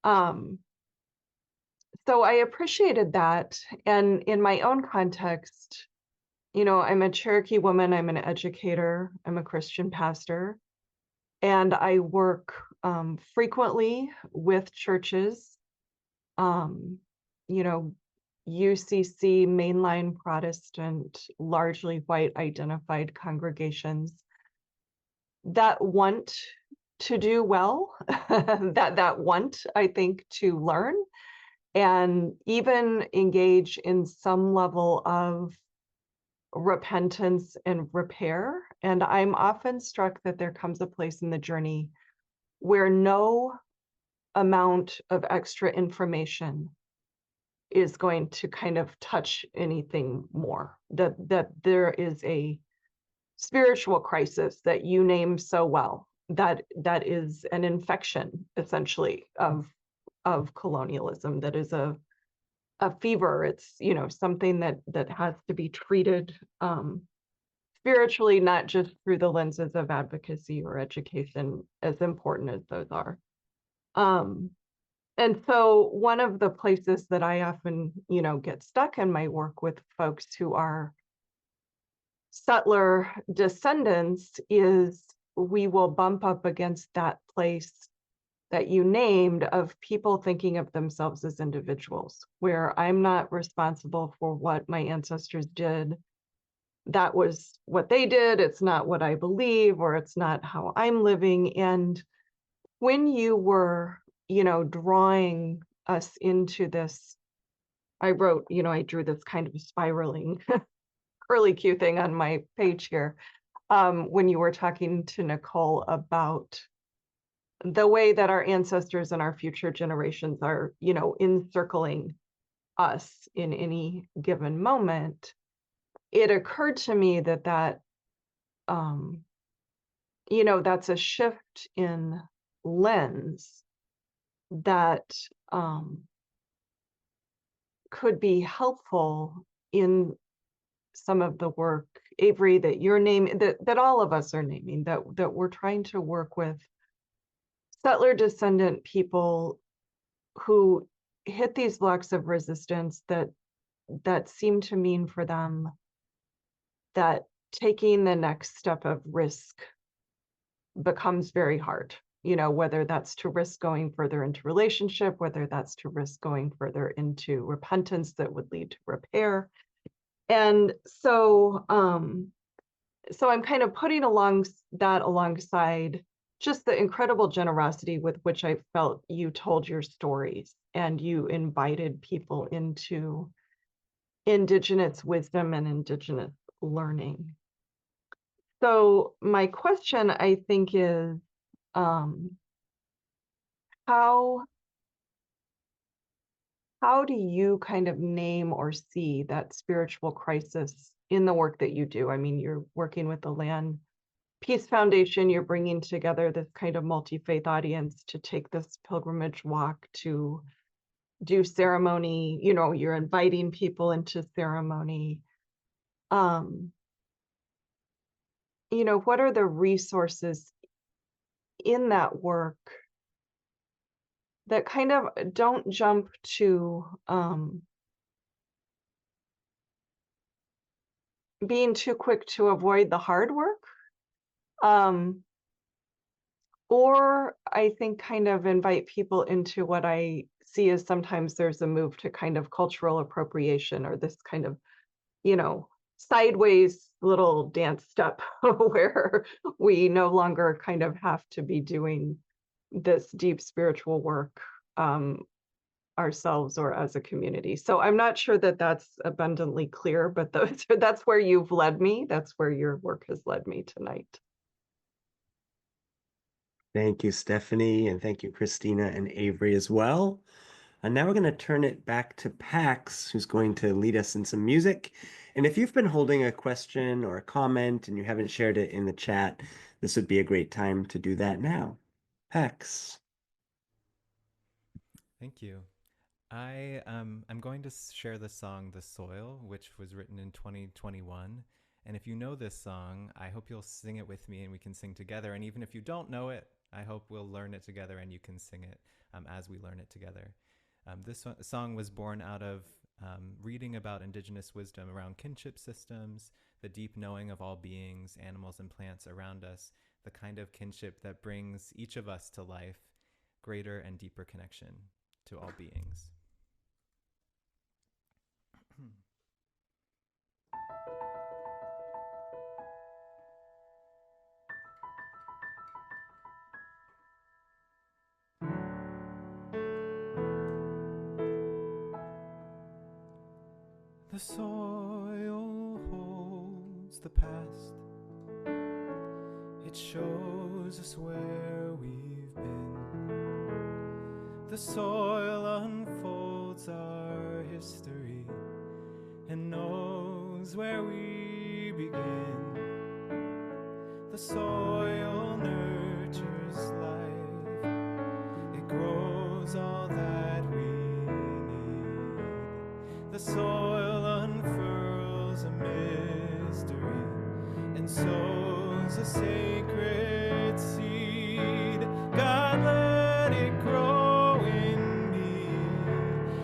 So I appreciated that. And in my own context, I'm a Cherokee woman, I'm an educator, I'm a Christian pastor, and I work frequently with churches, UCC, mainline Protestant, largely white identified congregations that want to do well, that want, I think, to learn and even engage in some level of repentance and repair. And I'm often struck that there comes a place in the journey where no amount of extra information is going to kind of touch anything more, that there is a spiritual crisis that you name so well, that is an infection essentially of colonialism, that is a fever. It's something that has to be treated spiritually, not just through the lenses of advocacy or education, as important as those are. And so one of the places that I often, get stuck in my work with folks who are settler descendants is we will bump up against that place that you named of people thinking of themselves as individuals, where I'm not responsible for what my ancestors did. That was what they did. It's not what I believe, or it's not how I'm living. And when you were, drawing us into this, I drew this kind of spiraling curly Q thing on my page here. When you were talking to Nicole about the way that our ancestors and our future generations are, encircling us in any given moment, it occurred to me that that's a shift in lens that could be helpful in some of the work, Avery, that you're naming, that all of us are naming, that we're trying to work with settler descendant people who hit these blocks of resistance that seem to mean for them that taking the next step of risk becomes very hard, whether that's to risk going further into relationship, whether that's to risk going further into repentance that would lead to repair. And so I'm kind of putting alongside just the incredible generosity with which I felt you told your stories, and you invited people into Indigenous wisdom and Indigenous learning. So my question, I think, is how do you kind of name or see that spiritual crisis in the work that you do? I mean, you're working with the Land Peace Foundation, you're bringing together this kind of multi-faith audience to take this pilgrimage walk, to do ceremony, you know, you're inviting people into ceremony. You know, what are the resources in that work that kind of don't jump to being too quick to avoid the hard work? Or I think kind of invite people into what I see as sometimes there's a move to kind of cultural appropriation, or this kind of, you know, sideways little dance step where we no longer kind of have to be doing this deep spiritual work ourselves or as a community. So I'm not sure that that's abundantly clear, but that's where you've led me. That's where your work has led me tonight. Thank you, Stephanie, and thank you, Christina and Avery as well. And now we're going to turn it back to Pax, who's going to lead us in some music. And if you've been holding a question or a comment and you haven't shared it in the chat, this would be a great time to do that now. Pax. Thank you. I'm going to share the song "The Soil," which was written in 2021. And if you know this song, I hope you'll sing it with me and we can sing together. And even if you don't know it, I hope we'll learn it together and you can sing it as we learn it together. This song was born out of reading about Indigenous wisdom around kinship systems, the deep knowing of all beings, animals and plants around us, the kind of kinship that brings each of us to life, greater and deeper connection to all beings. The soil holds the past. It shows us where we've been. The soil unfolds our history and knows where we begin. The soil nurtures life. It grows all that we need. The soil unfurls a mystery and sows a sacred seed. God, let it grow in me.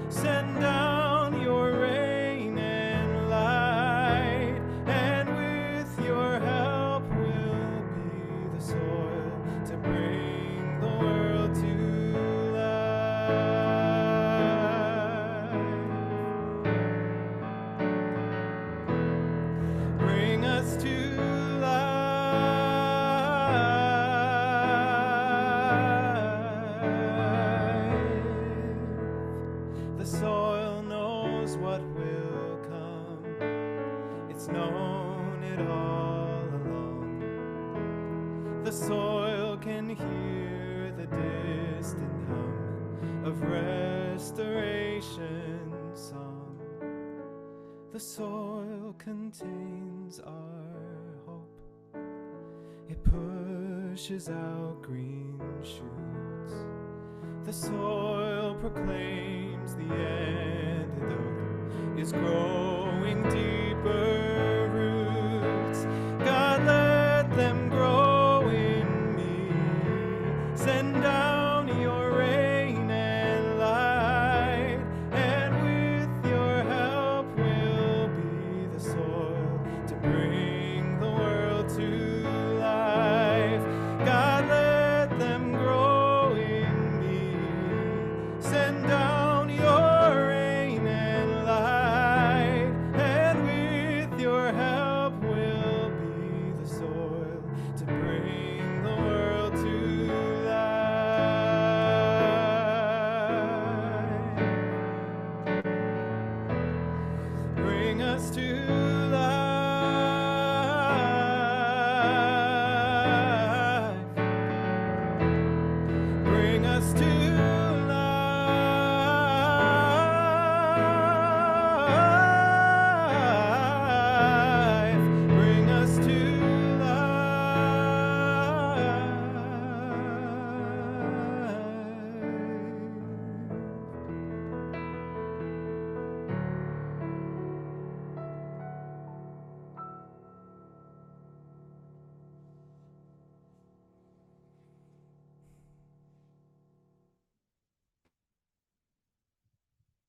Send down your rain and light, and with your help we'll be the soil to bring the world to life. Bring us to the soil knows what will come. It's known it all along. The soil can hear the distant hum of restoration song. The soil contains our hope. It pushes out green shoots. The soil proclaims the antidote is growing deeper roots. God, let them grow in me. Send down your rain and light, and with your help we'll be the soil to bring the world to life. God, let them grow in me. Send down your rain and light, and with your help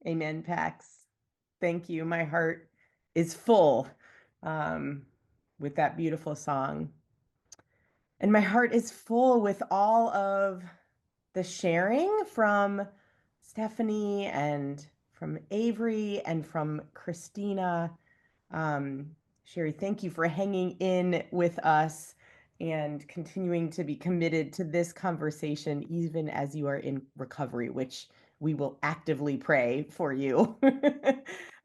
Amen, Pax. Thank you. My heart is full with that beautiful song. And my heart is full with all of the sharing from Stephanie and from Avery and from Christina. Sherri, thank you for hanging in with us and continuing to be committed to this conversation, even as you are in recovery, which we will actively pray for you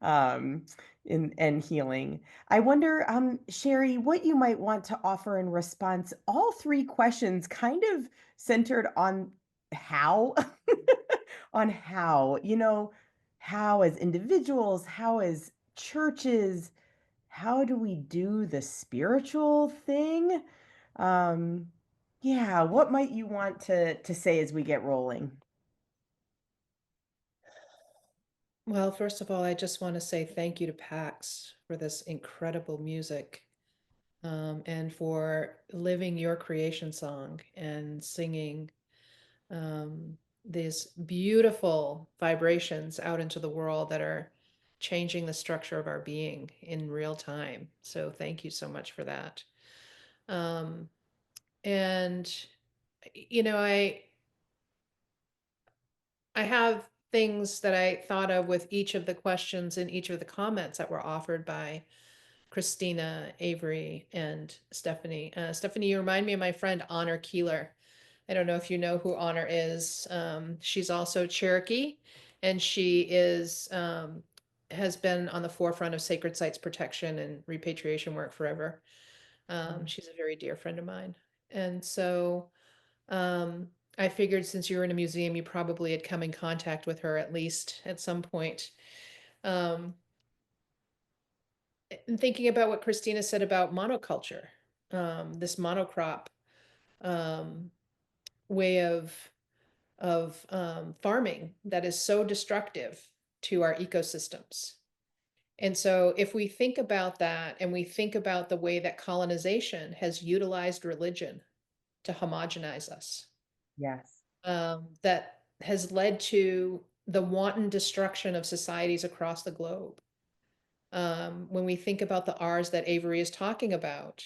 and healing. I wonder, Sherri, what you might want to offer in response. All three questions kind of centered on how, on how, how as individuals, how as churches, how do we do the spiritual thing? Yeah, what might you want to say as we get rolling? Well, first of all, I just want to say thank you to Pax for this incredible music, and for living your creation song and singing these beautiful vibrations out into the world that are changing the structure of our being in real time. So thank you so much for that. Um, and you know, I have things that I thought of with each of the questions and each of the comments that were offered by Christina, Avery, and Stephanie. Stephanie, you remind me of my friend Honor Keeler. I don't know if you know who Honor is. She's also Cherokee, and she has been on the forefront of sacred sites protection and repatriation work forever. She's a very dear friend of mine. And so I figured since you were in a museum, you probably had come in contact with her at least at some point. Um, and thinking about what Christina said about monoculture, this monocrop um, way of farming that is so destructive to our ecosystems. And so if we think about that and we think about the way that colonization has utilized religion to homogenize us, Yes. that has led to the wanton destruction of societies across the globe. When we think about the R's that Avery is talking about,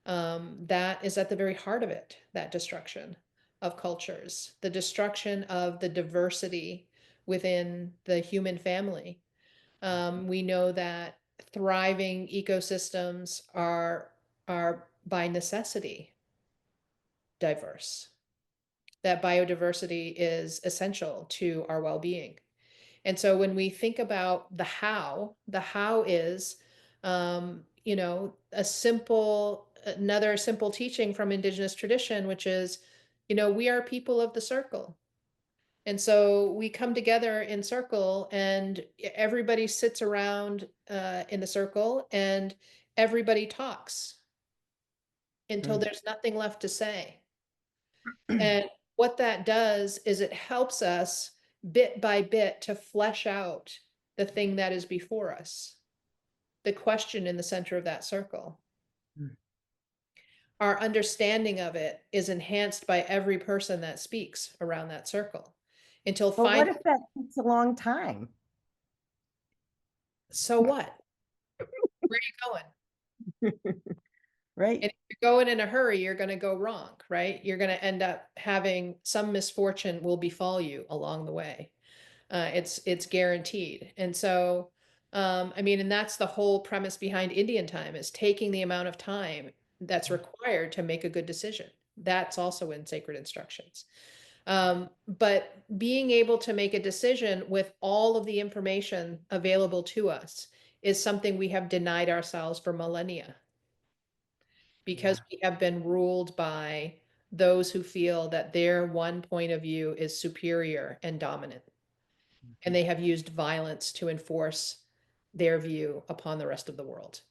that is at the very heart of it, that destruction of cultures, the destruction of the diversity within the human family. We know that thriving ecosystems are by necessity diverse, that biodiversity is essential to our well-being. And so when we think about the how is, another simple teaching from Indigenous tradition, which is, we are people of the circle. And so we come together in circle and everybody sits around in the circle and everybody talks until there's nothing left to say. And what that does is it helps us bit by bit to flesh out the thing that is before us, the question in the center of that circle. Our understanding of it is enhanced by every person that speaks around that circle until But what finally, if that takes a long time? so what? Where are you going? Right. And if you're going in a hurry, you're going to go wrong, right? You're going to end up having some misfortune will befall you along the way. It's guaranteed. And so, and that's the whole premise behind Indian time, is taking the amount of time that's required to make a good decision. That's also in sacred instructions. But being able to make a decision with all of the information available to us is something we have denied ourselves for millennia, because we have been ruled by those who feel that their one point of view is superior and dominant. And they have used violence to enforce their view upon the rest of the world.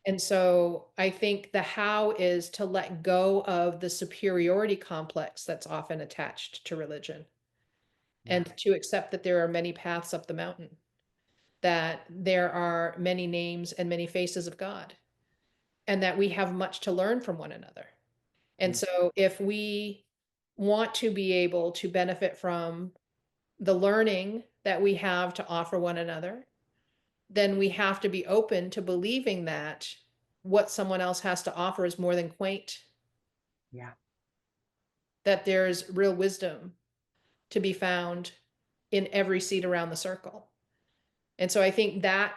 And so I think the how is to let go of the superiority complex that's often attached to religion, and to accept that there are many paths up the mountain, that there are many names and many faces of God, and that we have much to learn from one another. And so if we want to be able to benefit from the learning that we have to offer one another, then we have to be open to believing that what someone else has to offer is more than quaint. Yeah. That there's real wisdom to be found in every seat around the circle. And so I think that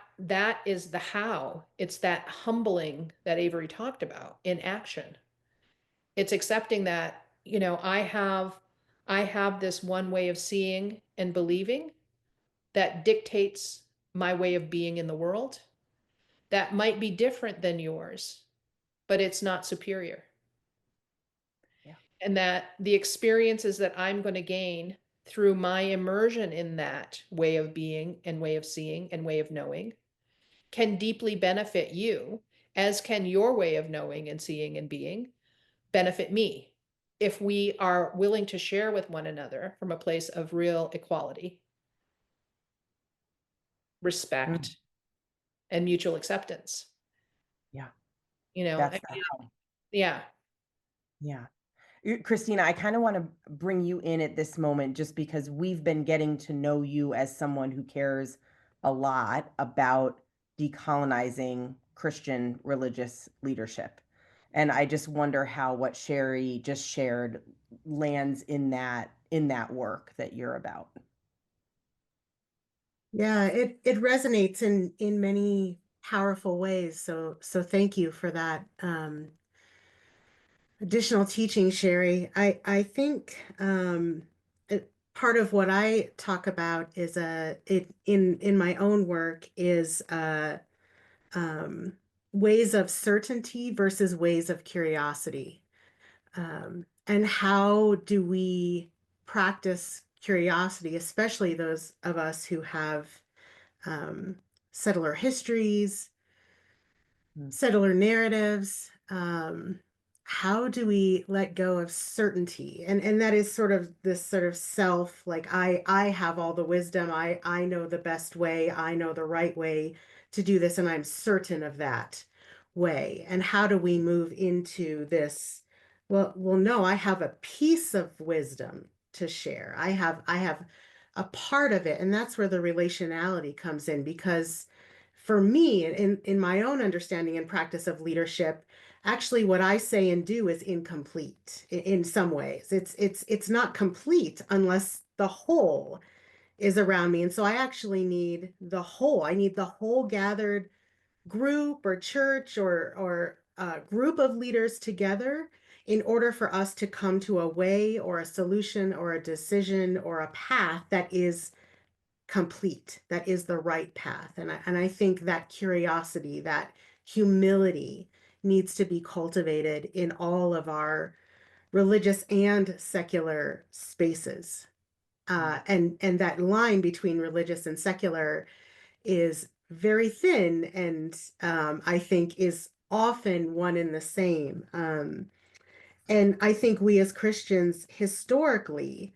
is the how. It's that humbling that Avery talked about in action. It's accepting that, I have this one way of seeing and believing that dictates my way of being in the world. That might be different than yours, but it's not superior. Yeah. And that the experiences that I'm going to gain through my immersion in that way of being and way of seeing and way of knowing can deeply benefit you, as can your way of knowing and seeing and being benefit me, if we are willing to share with one another from a place of real equality, respect, and mutual acceptance. Yeah. I That's the mean, how. yeah. Yeah. Christina, I kind of want to bring you in at this moment just because we've been getting to know you as someone who cares a lot about decolonizing Christian religious leadership. And I just wonder how what Sherri just shared lands in that work that you're about. Yeah, it resonates in many powerful ways. So thank you for that additional teaching, Sherri. I think part of what I talk about is in my own work is ways of certainty versus ways of curiosity. And how do we practice curiosity, especially those of us who have um, settler histories, settler narratives. How do we let go of certainty? And that is sort of this sort of self, like I have all the wisdom, I know the best way, I know the right way to do this, and I'm certain of that way. And how do we move into this? Well, no, I have a piece of wisdom to share. I have a part of it, and that's where the relationality comes in, because for me, in my own understanding and practice of leadership, actually what I say and do is incomplete in some ways. It's not complete unless the whole is around me. And so I actually need the whole. I need the whole gathered group or church or group of leaders together in order for us to come to a way or a solution or a decision or a path that is complete, that is the right path. And I think that curiosity, that humility needs to be cultivated in all of our religious and secular spaces. And that line between religious and secular is very thin, and I think is often one and the same. And I think we as Christians historically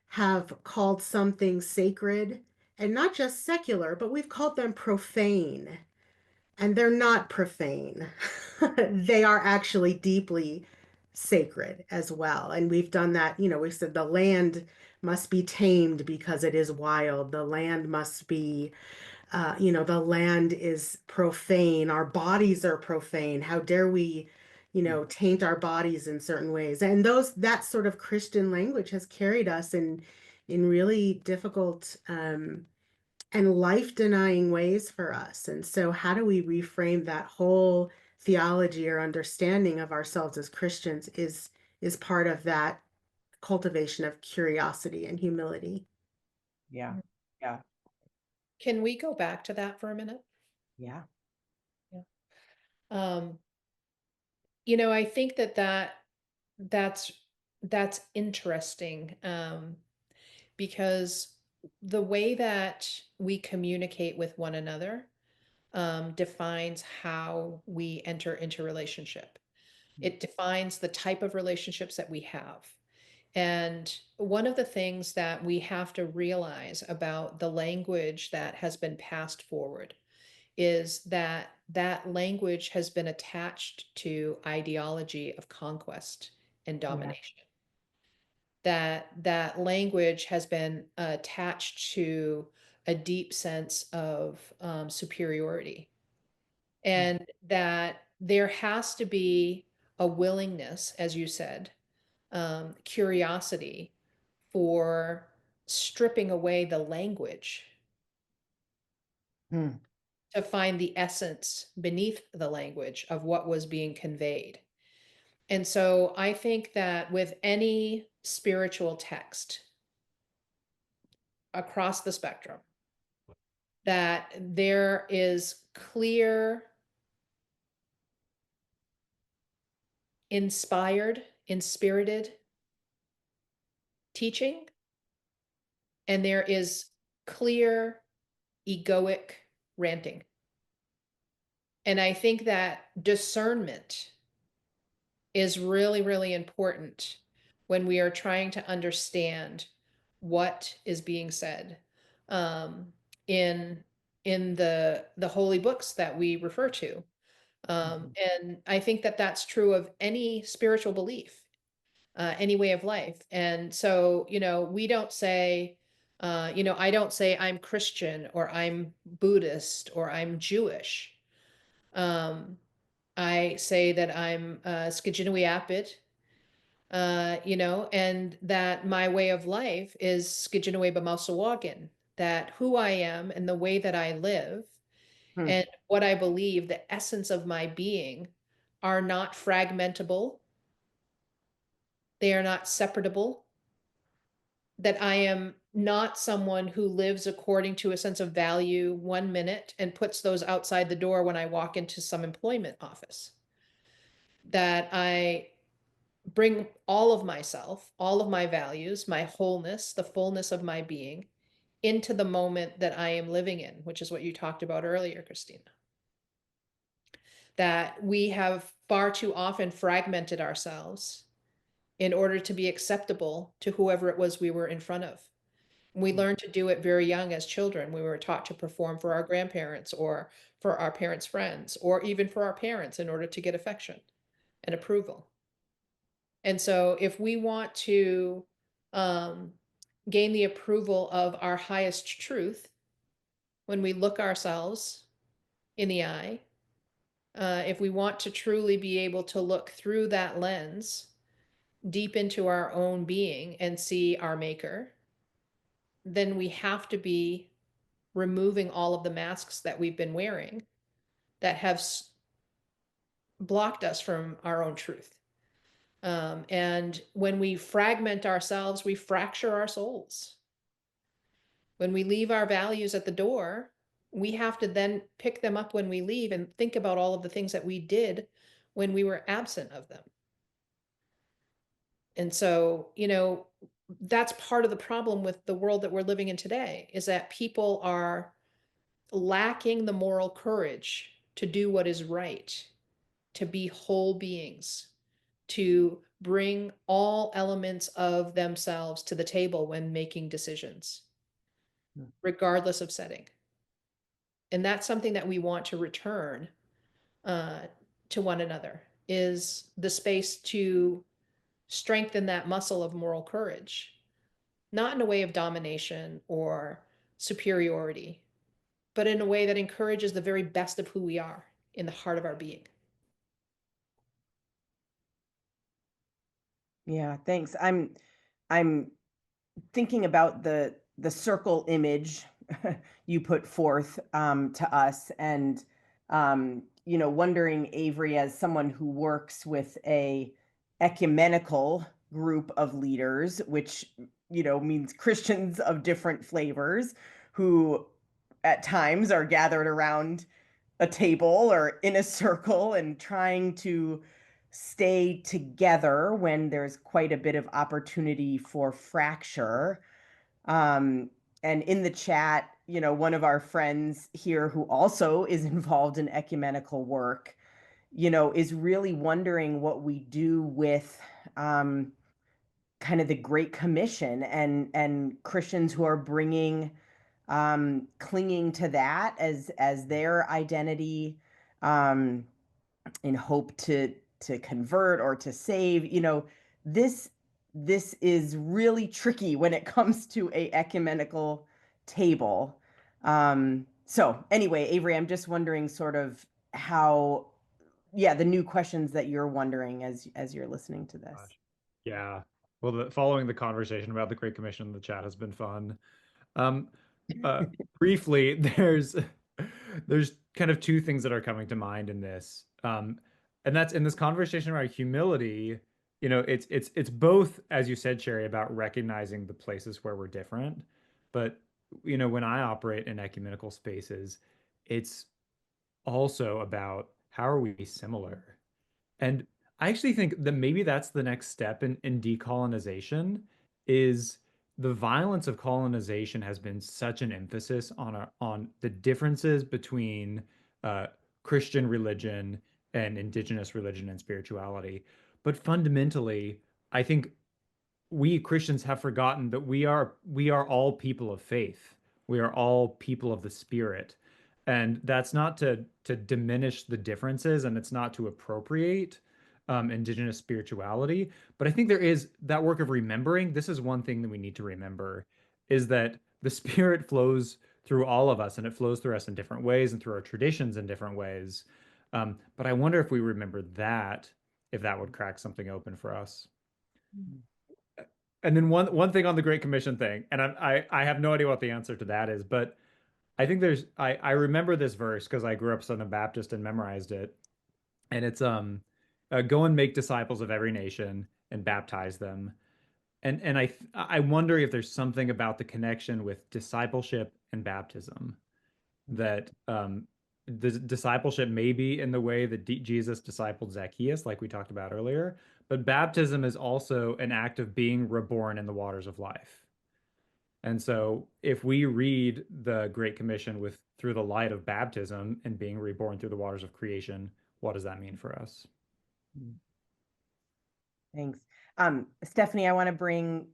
have called something sacred, and not just secular, but we've called them profane. And they're not profane. They are actually deeply sacred as well. And we've done that, we said the land must be tamed because it is wild. The land must be, the land is profane. Our bodies are profane. How dare we, taint our bodies in certain ways? And that sort of Christian language has carried us in really difficult and life-denying ways for us. And so how do we reframe that whole theology or understanding of ourselves as Christians is part of that cultivation of curiosity and humility. Yeah. Yeah. Can we go back to that for a minute? Yeah. Um, I think that's interesting, because the way that we communicate with one another defines how we enter into relationship. It defines the type of relationships that we have. And one of the things that we have to realize about the language that has been passed forward is that that language has been attached to ideology of conquest and domination. that language has been attached to a deep sense of superiority, and that there has to be a willingness, as you said, curiosity for stripping away the language Hmm. to find the essence beneath the language of what was being conveyed. And so I think that with any spiritual text across the spectrum, that there is clear, inspired, inspirited teaching, and there is clear, egoic ranting. And I think that discernment is really, really important when we are trying to understand what is being said in the holy books that we refer to. And I think that that's true of any spiritual belief, any way of life. And so, we don't say, I don't say I'm Christian or I'm Buddhist or I'm Jewish. I say that I'm Skijinui and that my way of life is Skijinui Bamasawagan, that who I am and the way that I live Hmm. and what I believe, the essence of my being, are not fragmentable. They are not separatable. That I am not someone who lives according to a sense of value 1 minute and puts those outside the door when I walk into some employment office. That I bring all of myself, all of my values, my wholeness, the fullness of my being into the moment that I am living in, which is what you talked about earlier, Christina. That we have far too often fragmented ourselves in order to be acceptable to whoever it was we were in front of. We learned to do it very young as children. We were taught to perform for our grandparents or for our parents' friends, or even for our parents in order to get affection and approval. And so if we want to um, gain the approval of our highest truth, when we look ourselves in the eye, if we want to truly be able to look through that lens deep into our own being and see our maker, then we have to be removing all of the masks that we've been wearing that have blocked us from our own truth. And when we fragment ourselves, we fracture our souls. When we leave our values at the door, we have to then pick them up when we leave and think about all of the things that we did when we were absent of them. And so, that's part of the problem with the world that we're living in today, is that people are lacking the moral courage to do what is right, to be whole beings, to bring all elements of themselves to the table when making decisions, regardless of setting. And that's something that we want to return to one another, is the space to strengthen that muscle of moral courage, not in a way of domination or superiority, but in a way that encourages the very best of who we are in the heart of our being. Yeah, thanks. I'm thinking about the circle image you put forth to us, and wondering, Avery, as someone who works with a ecumenical group of leaders, which means Christians of different flavors who at times are gathered around a table or in a circle and trying to stay together when there's quite a bit of opportunity for fracture. And in the chat, one of our friends here who also is involved in ecumenical work, is really wondering what we do with kind of the Great Commission and Christians who are bringing clinging to that as their identity, in hope to convert or to save. This this is really tricky when it comes to a ecumenical table. So anyway, Avery, I'm just wondering sort of how, yeah, the new questions that you're wondering as you're listening to this. Yeah. Well, following the conversation about the Great Commission in the chat has been fun. Um, Briefly, there's kind of two things that are coming to mind in this. And that's in this conversation about humility, it's both, as you said, Sherri, about recognizing the places where we're different. But, when I operate in ecumenical spaces, it's also about how are we similar? And I actually think that maybe that's the next step in decolonization is the violence of colonization has been such an emphasis on the differences between Christian religion and indigenous religion and spirituality. But fundamentally, I think we Christians have forgotten that we are all people of faith. We are all people of the spirit. And that's not to diminish the differences, and it's not to appropriate indigenous spirituality. But I think there is that work of remembering. This is one thing that we need to remember is that the spirit flows through all of us, and it flows through us in different ways and through our traditions in different ways. But I wonder if we remember that, if that would crack something open for us. And then one thing on the Great Commission thing, and I have no idea what the answer to that is, but I think I remember this verse because I grew up Southern Baptist and memorized it, and it's go and make disciples of every nation and baptize them, and I wonder if there's something about the connection with discipleship and baptism that the discipleship may be in the way that Jesus discipled Zacchaeus, like we talked about earlier, but baptism is also an act of being reborn in the waters of life. And so if we read the Great Commission through the light of baptism and being reborn through the waters of creation, what does that mean for us? Thanks. Stephanie, I want to bring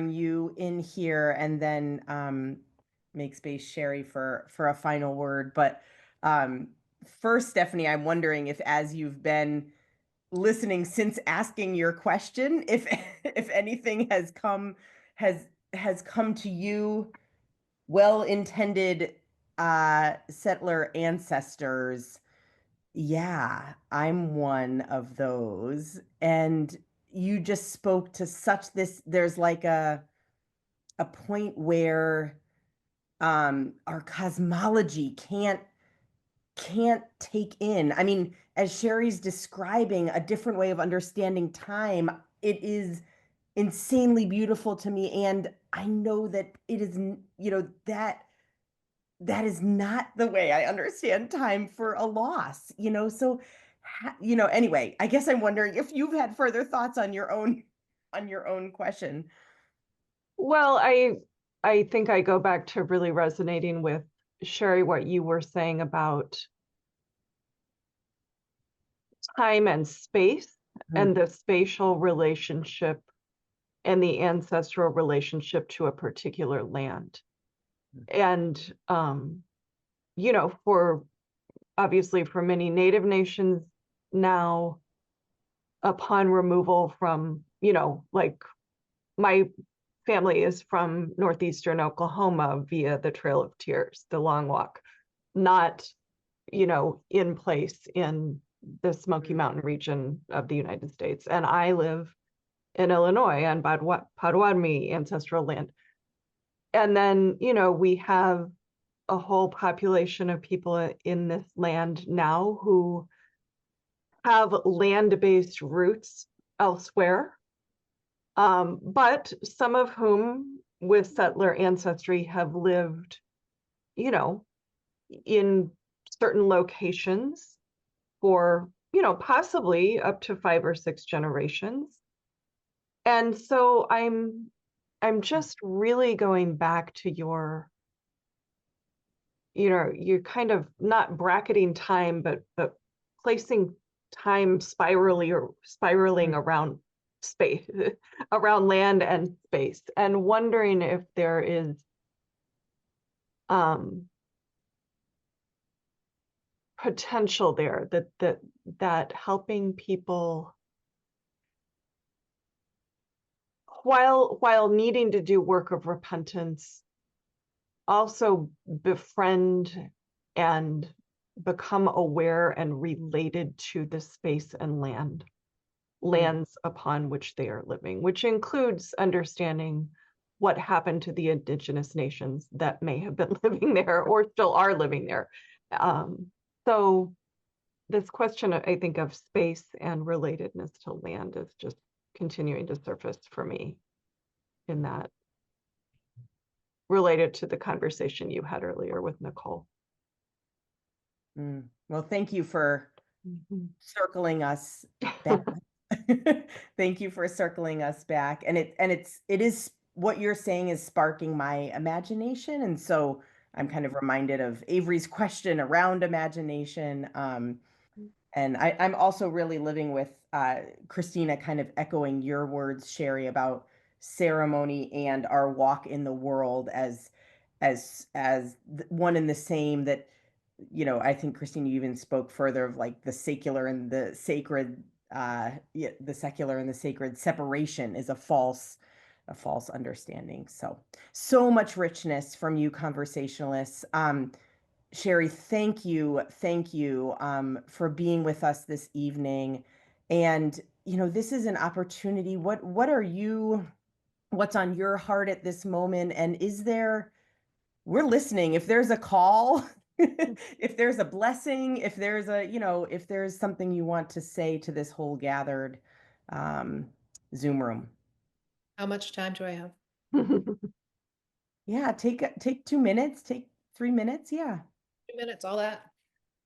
you in here and then make space, Sherri, for a final word. But first, Stephanie, I'm wondering if, as you've been listening since asking your question, if anything has come to you, well-intended settler ancestors. Yeah, I'm one of those. And you just spoke to there's like a point where our cosmology can't take in. I mean, as Sherri's describing a different way of understanding time, it is insanely beautiful to me. And I know that it is, that is not the way I understand time for a loss, so, anyway, I guess I'm wondering if you've had further thoughts on your own question. Well, I think I go back to really resonating with Sherri, what you were saying about time and space and the spatial relationship and the ancestral relationship to a particular land. And, obviously for many Native nations now, upon removal from, like my family is from northeastern Oklahoma via the Trail of Tears, the Long Walk, not, in place in the Smoky Mountain region of the United States. And I live in Illinois on Potawatomi ancestral land. And then, we have a whole population of people in this land now who have land-based roots elsewhere, but some of whom with settler ancestry have lived, in certain locations for, possibly up to 5 or 6 generations. And so I'm just really going back to you're kind of not bracketing time, but placing time spiraling around space, around land and space, and wondering if there is potential there that helping people while needing to do work of repentance, also befriend and become aware and related to the space and lands upon which they are living, which includes understanding what happened to the indigenous nations that may have been living there or still are living there. So this question, I think, of space and relatedness to land is just continuing to surface for me in that, related to the conversation you had earlier with Nicole. Well, thank you for circling us back. Thank you for circling us back. And it is what you're saying is sparking my imagination. And so I'm kind of reminded of Avery's question around imagination. And I'm also really living with Christina, kind of echoing your words, Sherri, about ceremony and our walk in the world as one and the same. That, you know, I think Christina, you even spoke further of like the secular and the sacred, the secular and the sacred separation is a false understanding. So much richness from you conversationalists. Sherri, thank you for being with us this evening. And, you know, this is an opportunity. What's on your heart at this moment? And we're listening. If there's a call, if there's a blessing, if there's if there's something you want to say to this whole gathered Zoom room. How much time do I have? Yeah, take 2 minutes, take 3 minutes. Yeah. 2 minutes, all that.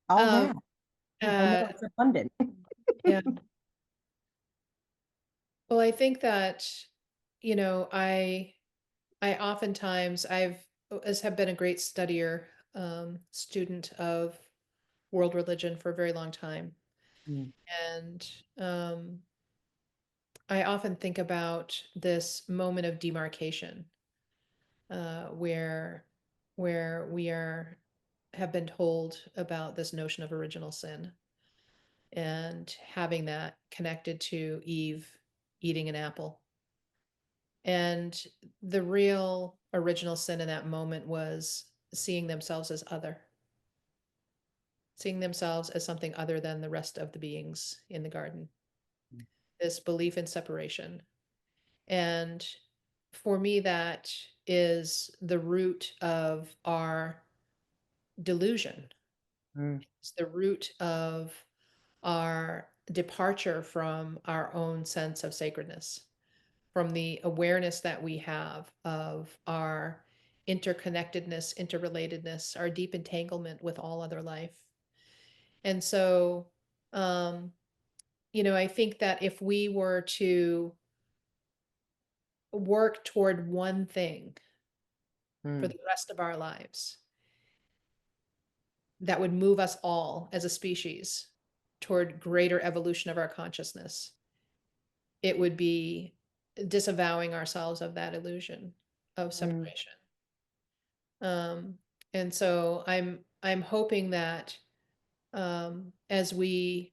All that. I know Uh, it's abundant. yeah. Well, I think that, you know, I oftentimes have been a great studier, student of world religion for a very long time. And I often think about this moment of demarcation, where we have been told about this notion of original sin and having that connected to Eve eating an apple. And the real original sin in that moment was seeing themselves as other, seeing themselves as something other than the rest of the beings in the garden. This belief in separation. And for me, that is the root of our delusion. It's the root of our departure from our own sense of sacredness, from the awareness that we have of our interconnectedness, interrelatedness, our deep entanglement with all other life. And so, I think that if we were to work toward one thing for the rest of our lives, that would move us all as a species toward greater evolution of our consciousness, it would be disavowing ourselves of that illusion of separation. And so I'm hoping that as we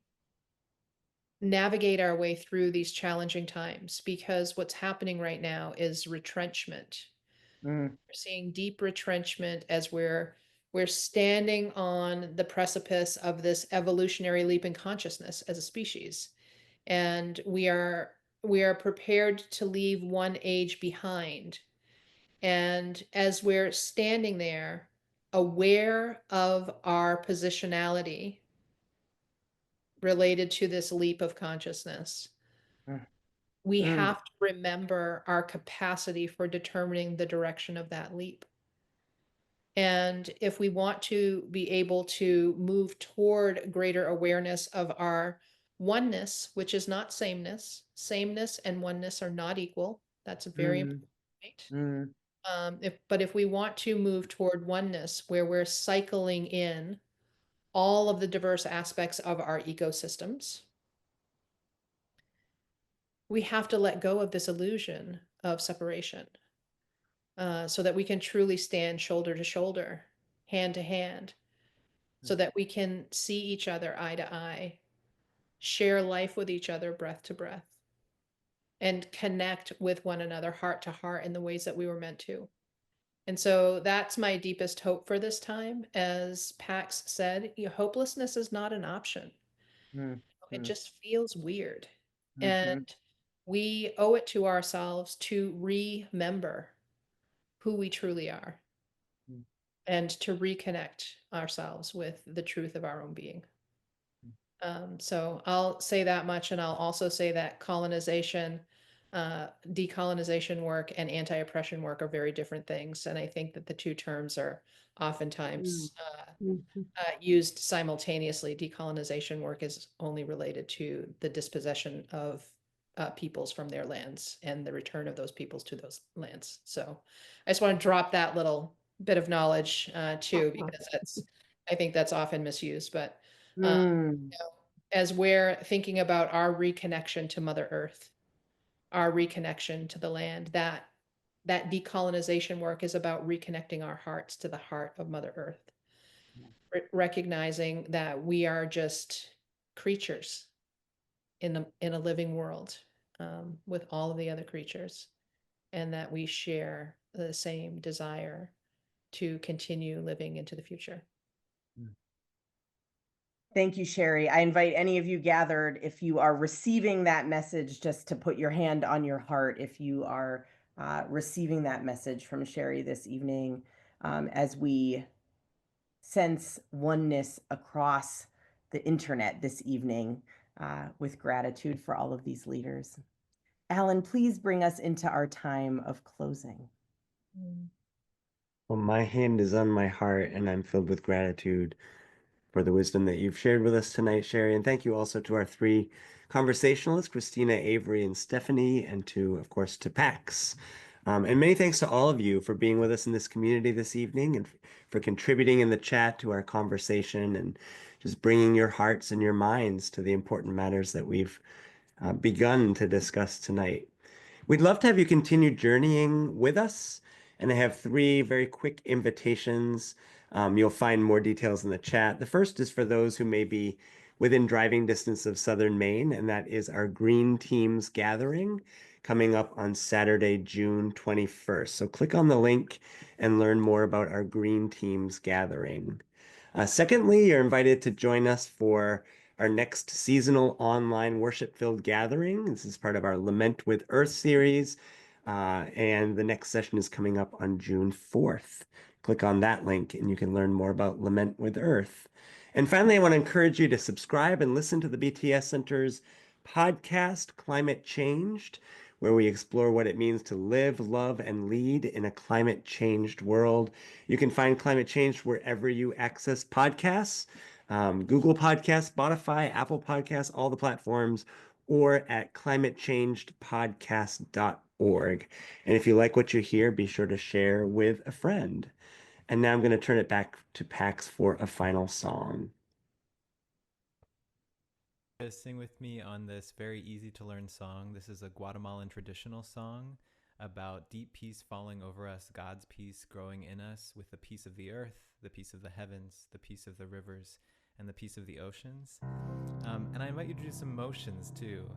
navigate our way through these challenging times, because what's happening right now is retrenchment. We're seeing deep retrenchment as we're standing on the precipice of this evolutionary leap in consciousness as a species. And we are prepared to leave one age behind. And as we're standing there, aware of our positionality related to this leap of consciousness, we have to remember our capacity for determining the direction of that leap. And if we want to be able to move toward greater awareness of our oneness, which is not sameness, sameness and oneness are not equal. That's a very important point. But if we want to move toward oneness, where we're cycling in all of the diverse aspects of our ecosystems, we have to let go of this illusion of separation, so that we can truly stand shoulder to shoulder, hand to hand, so that we can see each other eye to eye, share life with each other breath to breath. and connect with one another heart to heart in the ways that we were meant to. And so that's my deepest hope for this time. As Pax said, hopelessness is not an option. It just feels weird. And we owe it to ourselves to remember who we truly are and to reconnect ourselves with the truth of our own being. So I'll say that much, and I'll also say that colonization, decolonization work, and anti-oppression work are very different things. And I think that the two terms are oftentimes used simultaneously. Decolonization work is only related to the dispossession of peoples from their lands and the return of those peoples to those lands. So I just want to drop that little bit of knowledge too, because I think that's often misused. But you know, as we're thinking about our reconnection to Mother Earth, our reconnection to the land, that decolonization work is about reconnecting our hearts to the heart of Mother Earth, recognizing that we are just creatures in a living world with all of the other creatures, and that we share the same desire to continue living into the future. Thank you, Sherri. I invite any of you gathered, if you are receiving that message, just to put your hand on your heart if you are receiving that message from Sherri this evening, as we sense oneness across the internet this evening, with gratitude for all of these leaders. Alan, please bring us into our time of closing. Well, my hand is on my heart, and I'm filled with gratitude for the wisdom that you've shared with us tonight, Sherri. And thank you also to our three conversationalists, Christina, Avery, and Stephanie, and of course, to Pax. And many thanks to all of you for being with us in this community this evening and for contributing in the chat to our conversation and just bringing your hearts and your minds to the important matters that we've begun to discuss tonight. We'd love to have you continue journeying with us, and I have three very quick invitations. You'll find more details in the chat. The first is for those who may be within driving distance of Southern Maine, and that is our Green Teams Gathering coming up on Saturday, June 21st. So click on the link and learn more about our Green Teams Gathering. Secondly, you're invited to join us for our next seasonal online worship-filled gathering. This is part of our Lament with Earth series, and the next session is coming up on June 4th. Click on that link and you can learn more about Lament with Earth. And finally, I want to encourage you to subscribe and listen to the BTS Center's podcast, Climate Changed, where we explore what it means to live, love, and lead in a climate-changed world. You can find Climate Changed wherever you access podcasts, Google Podcasts, Spotify, Apple Podcasts, all the platforms, or at climatechangedpodcast.org. And if you like what you hear, be sure to share with a friend. And now I'm going to turn it back to Pax for a final song. Sing with me on this very easy to learn song. This is a Guatemalan traditional song about deep peace falling over us, God's peace growing in us with the peace of the earth, the peace of the heavens, the peace of the rivers, and the peace of the oceans. And I invite you to do some motions too.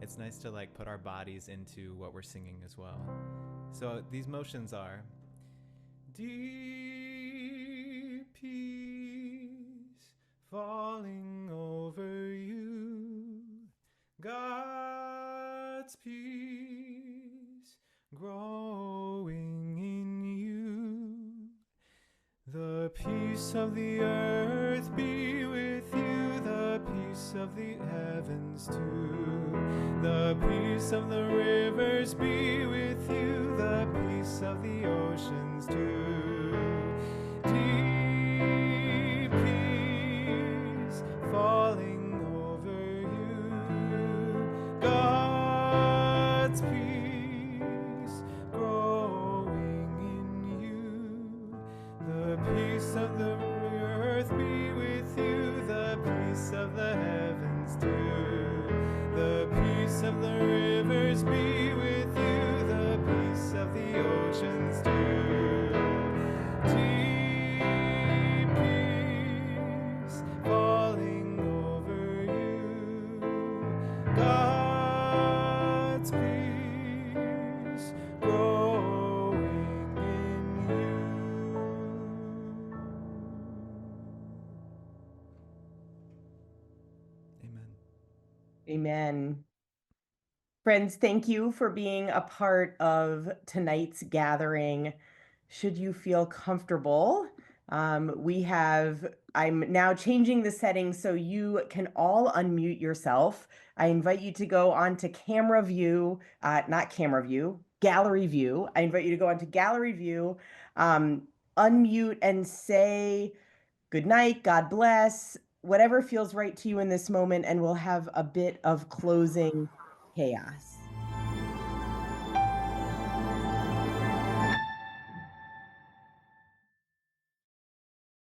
It's nice to put our bodies into what we're singing as well. So these motions are deep peace falling over you, God's peace growing in you. The peace of the earth be with you, the peace of the heavens too. The peace of the rivers be with you, the peace of the oceans too. Deep peace falling over you, God's peace growing in you. The peace of the earth be with you, the peace of the heavens too. The peace of the rivers be with you, the peace of the oceans too. Deep peace falling over you, God's peace Amen. Friends, thank you for being a part of tonight's gathering. Should you feel comfortable, I'm now changing the settings so you can all unmute yourself. I invite you to go onto camera view, not camera view, gallery view. I invite you to go onto gallery view, unmute and say good night, God bless, whatever feels right to you in this moment, and we'll have a bit of closing chaos.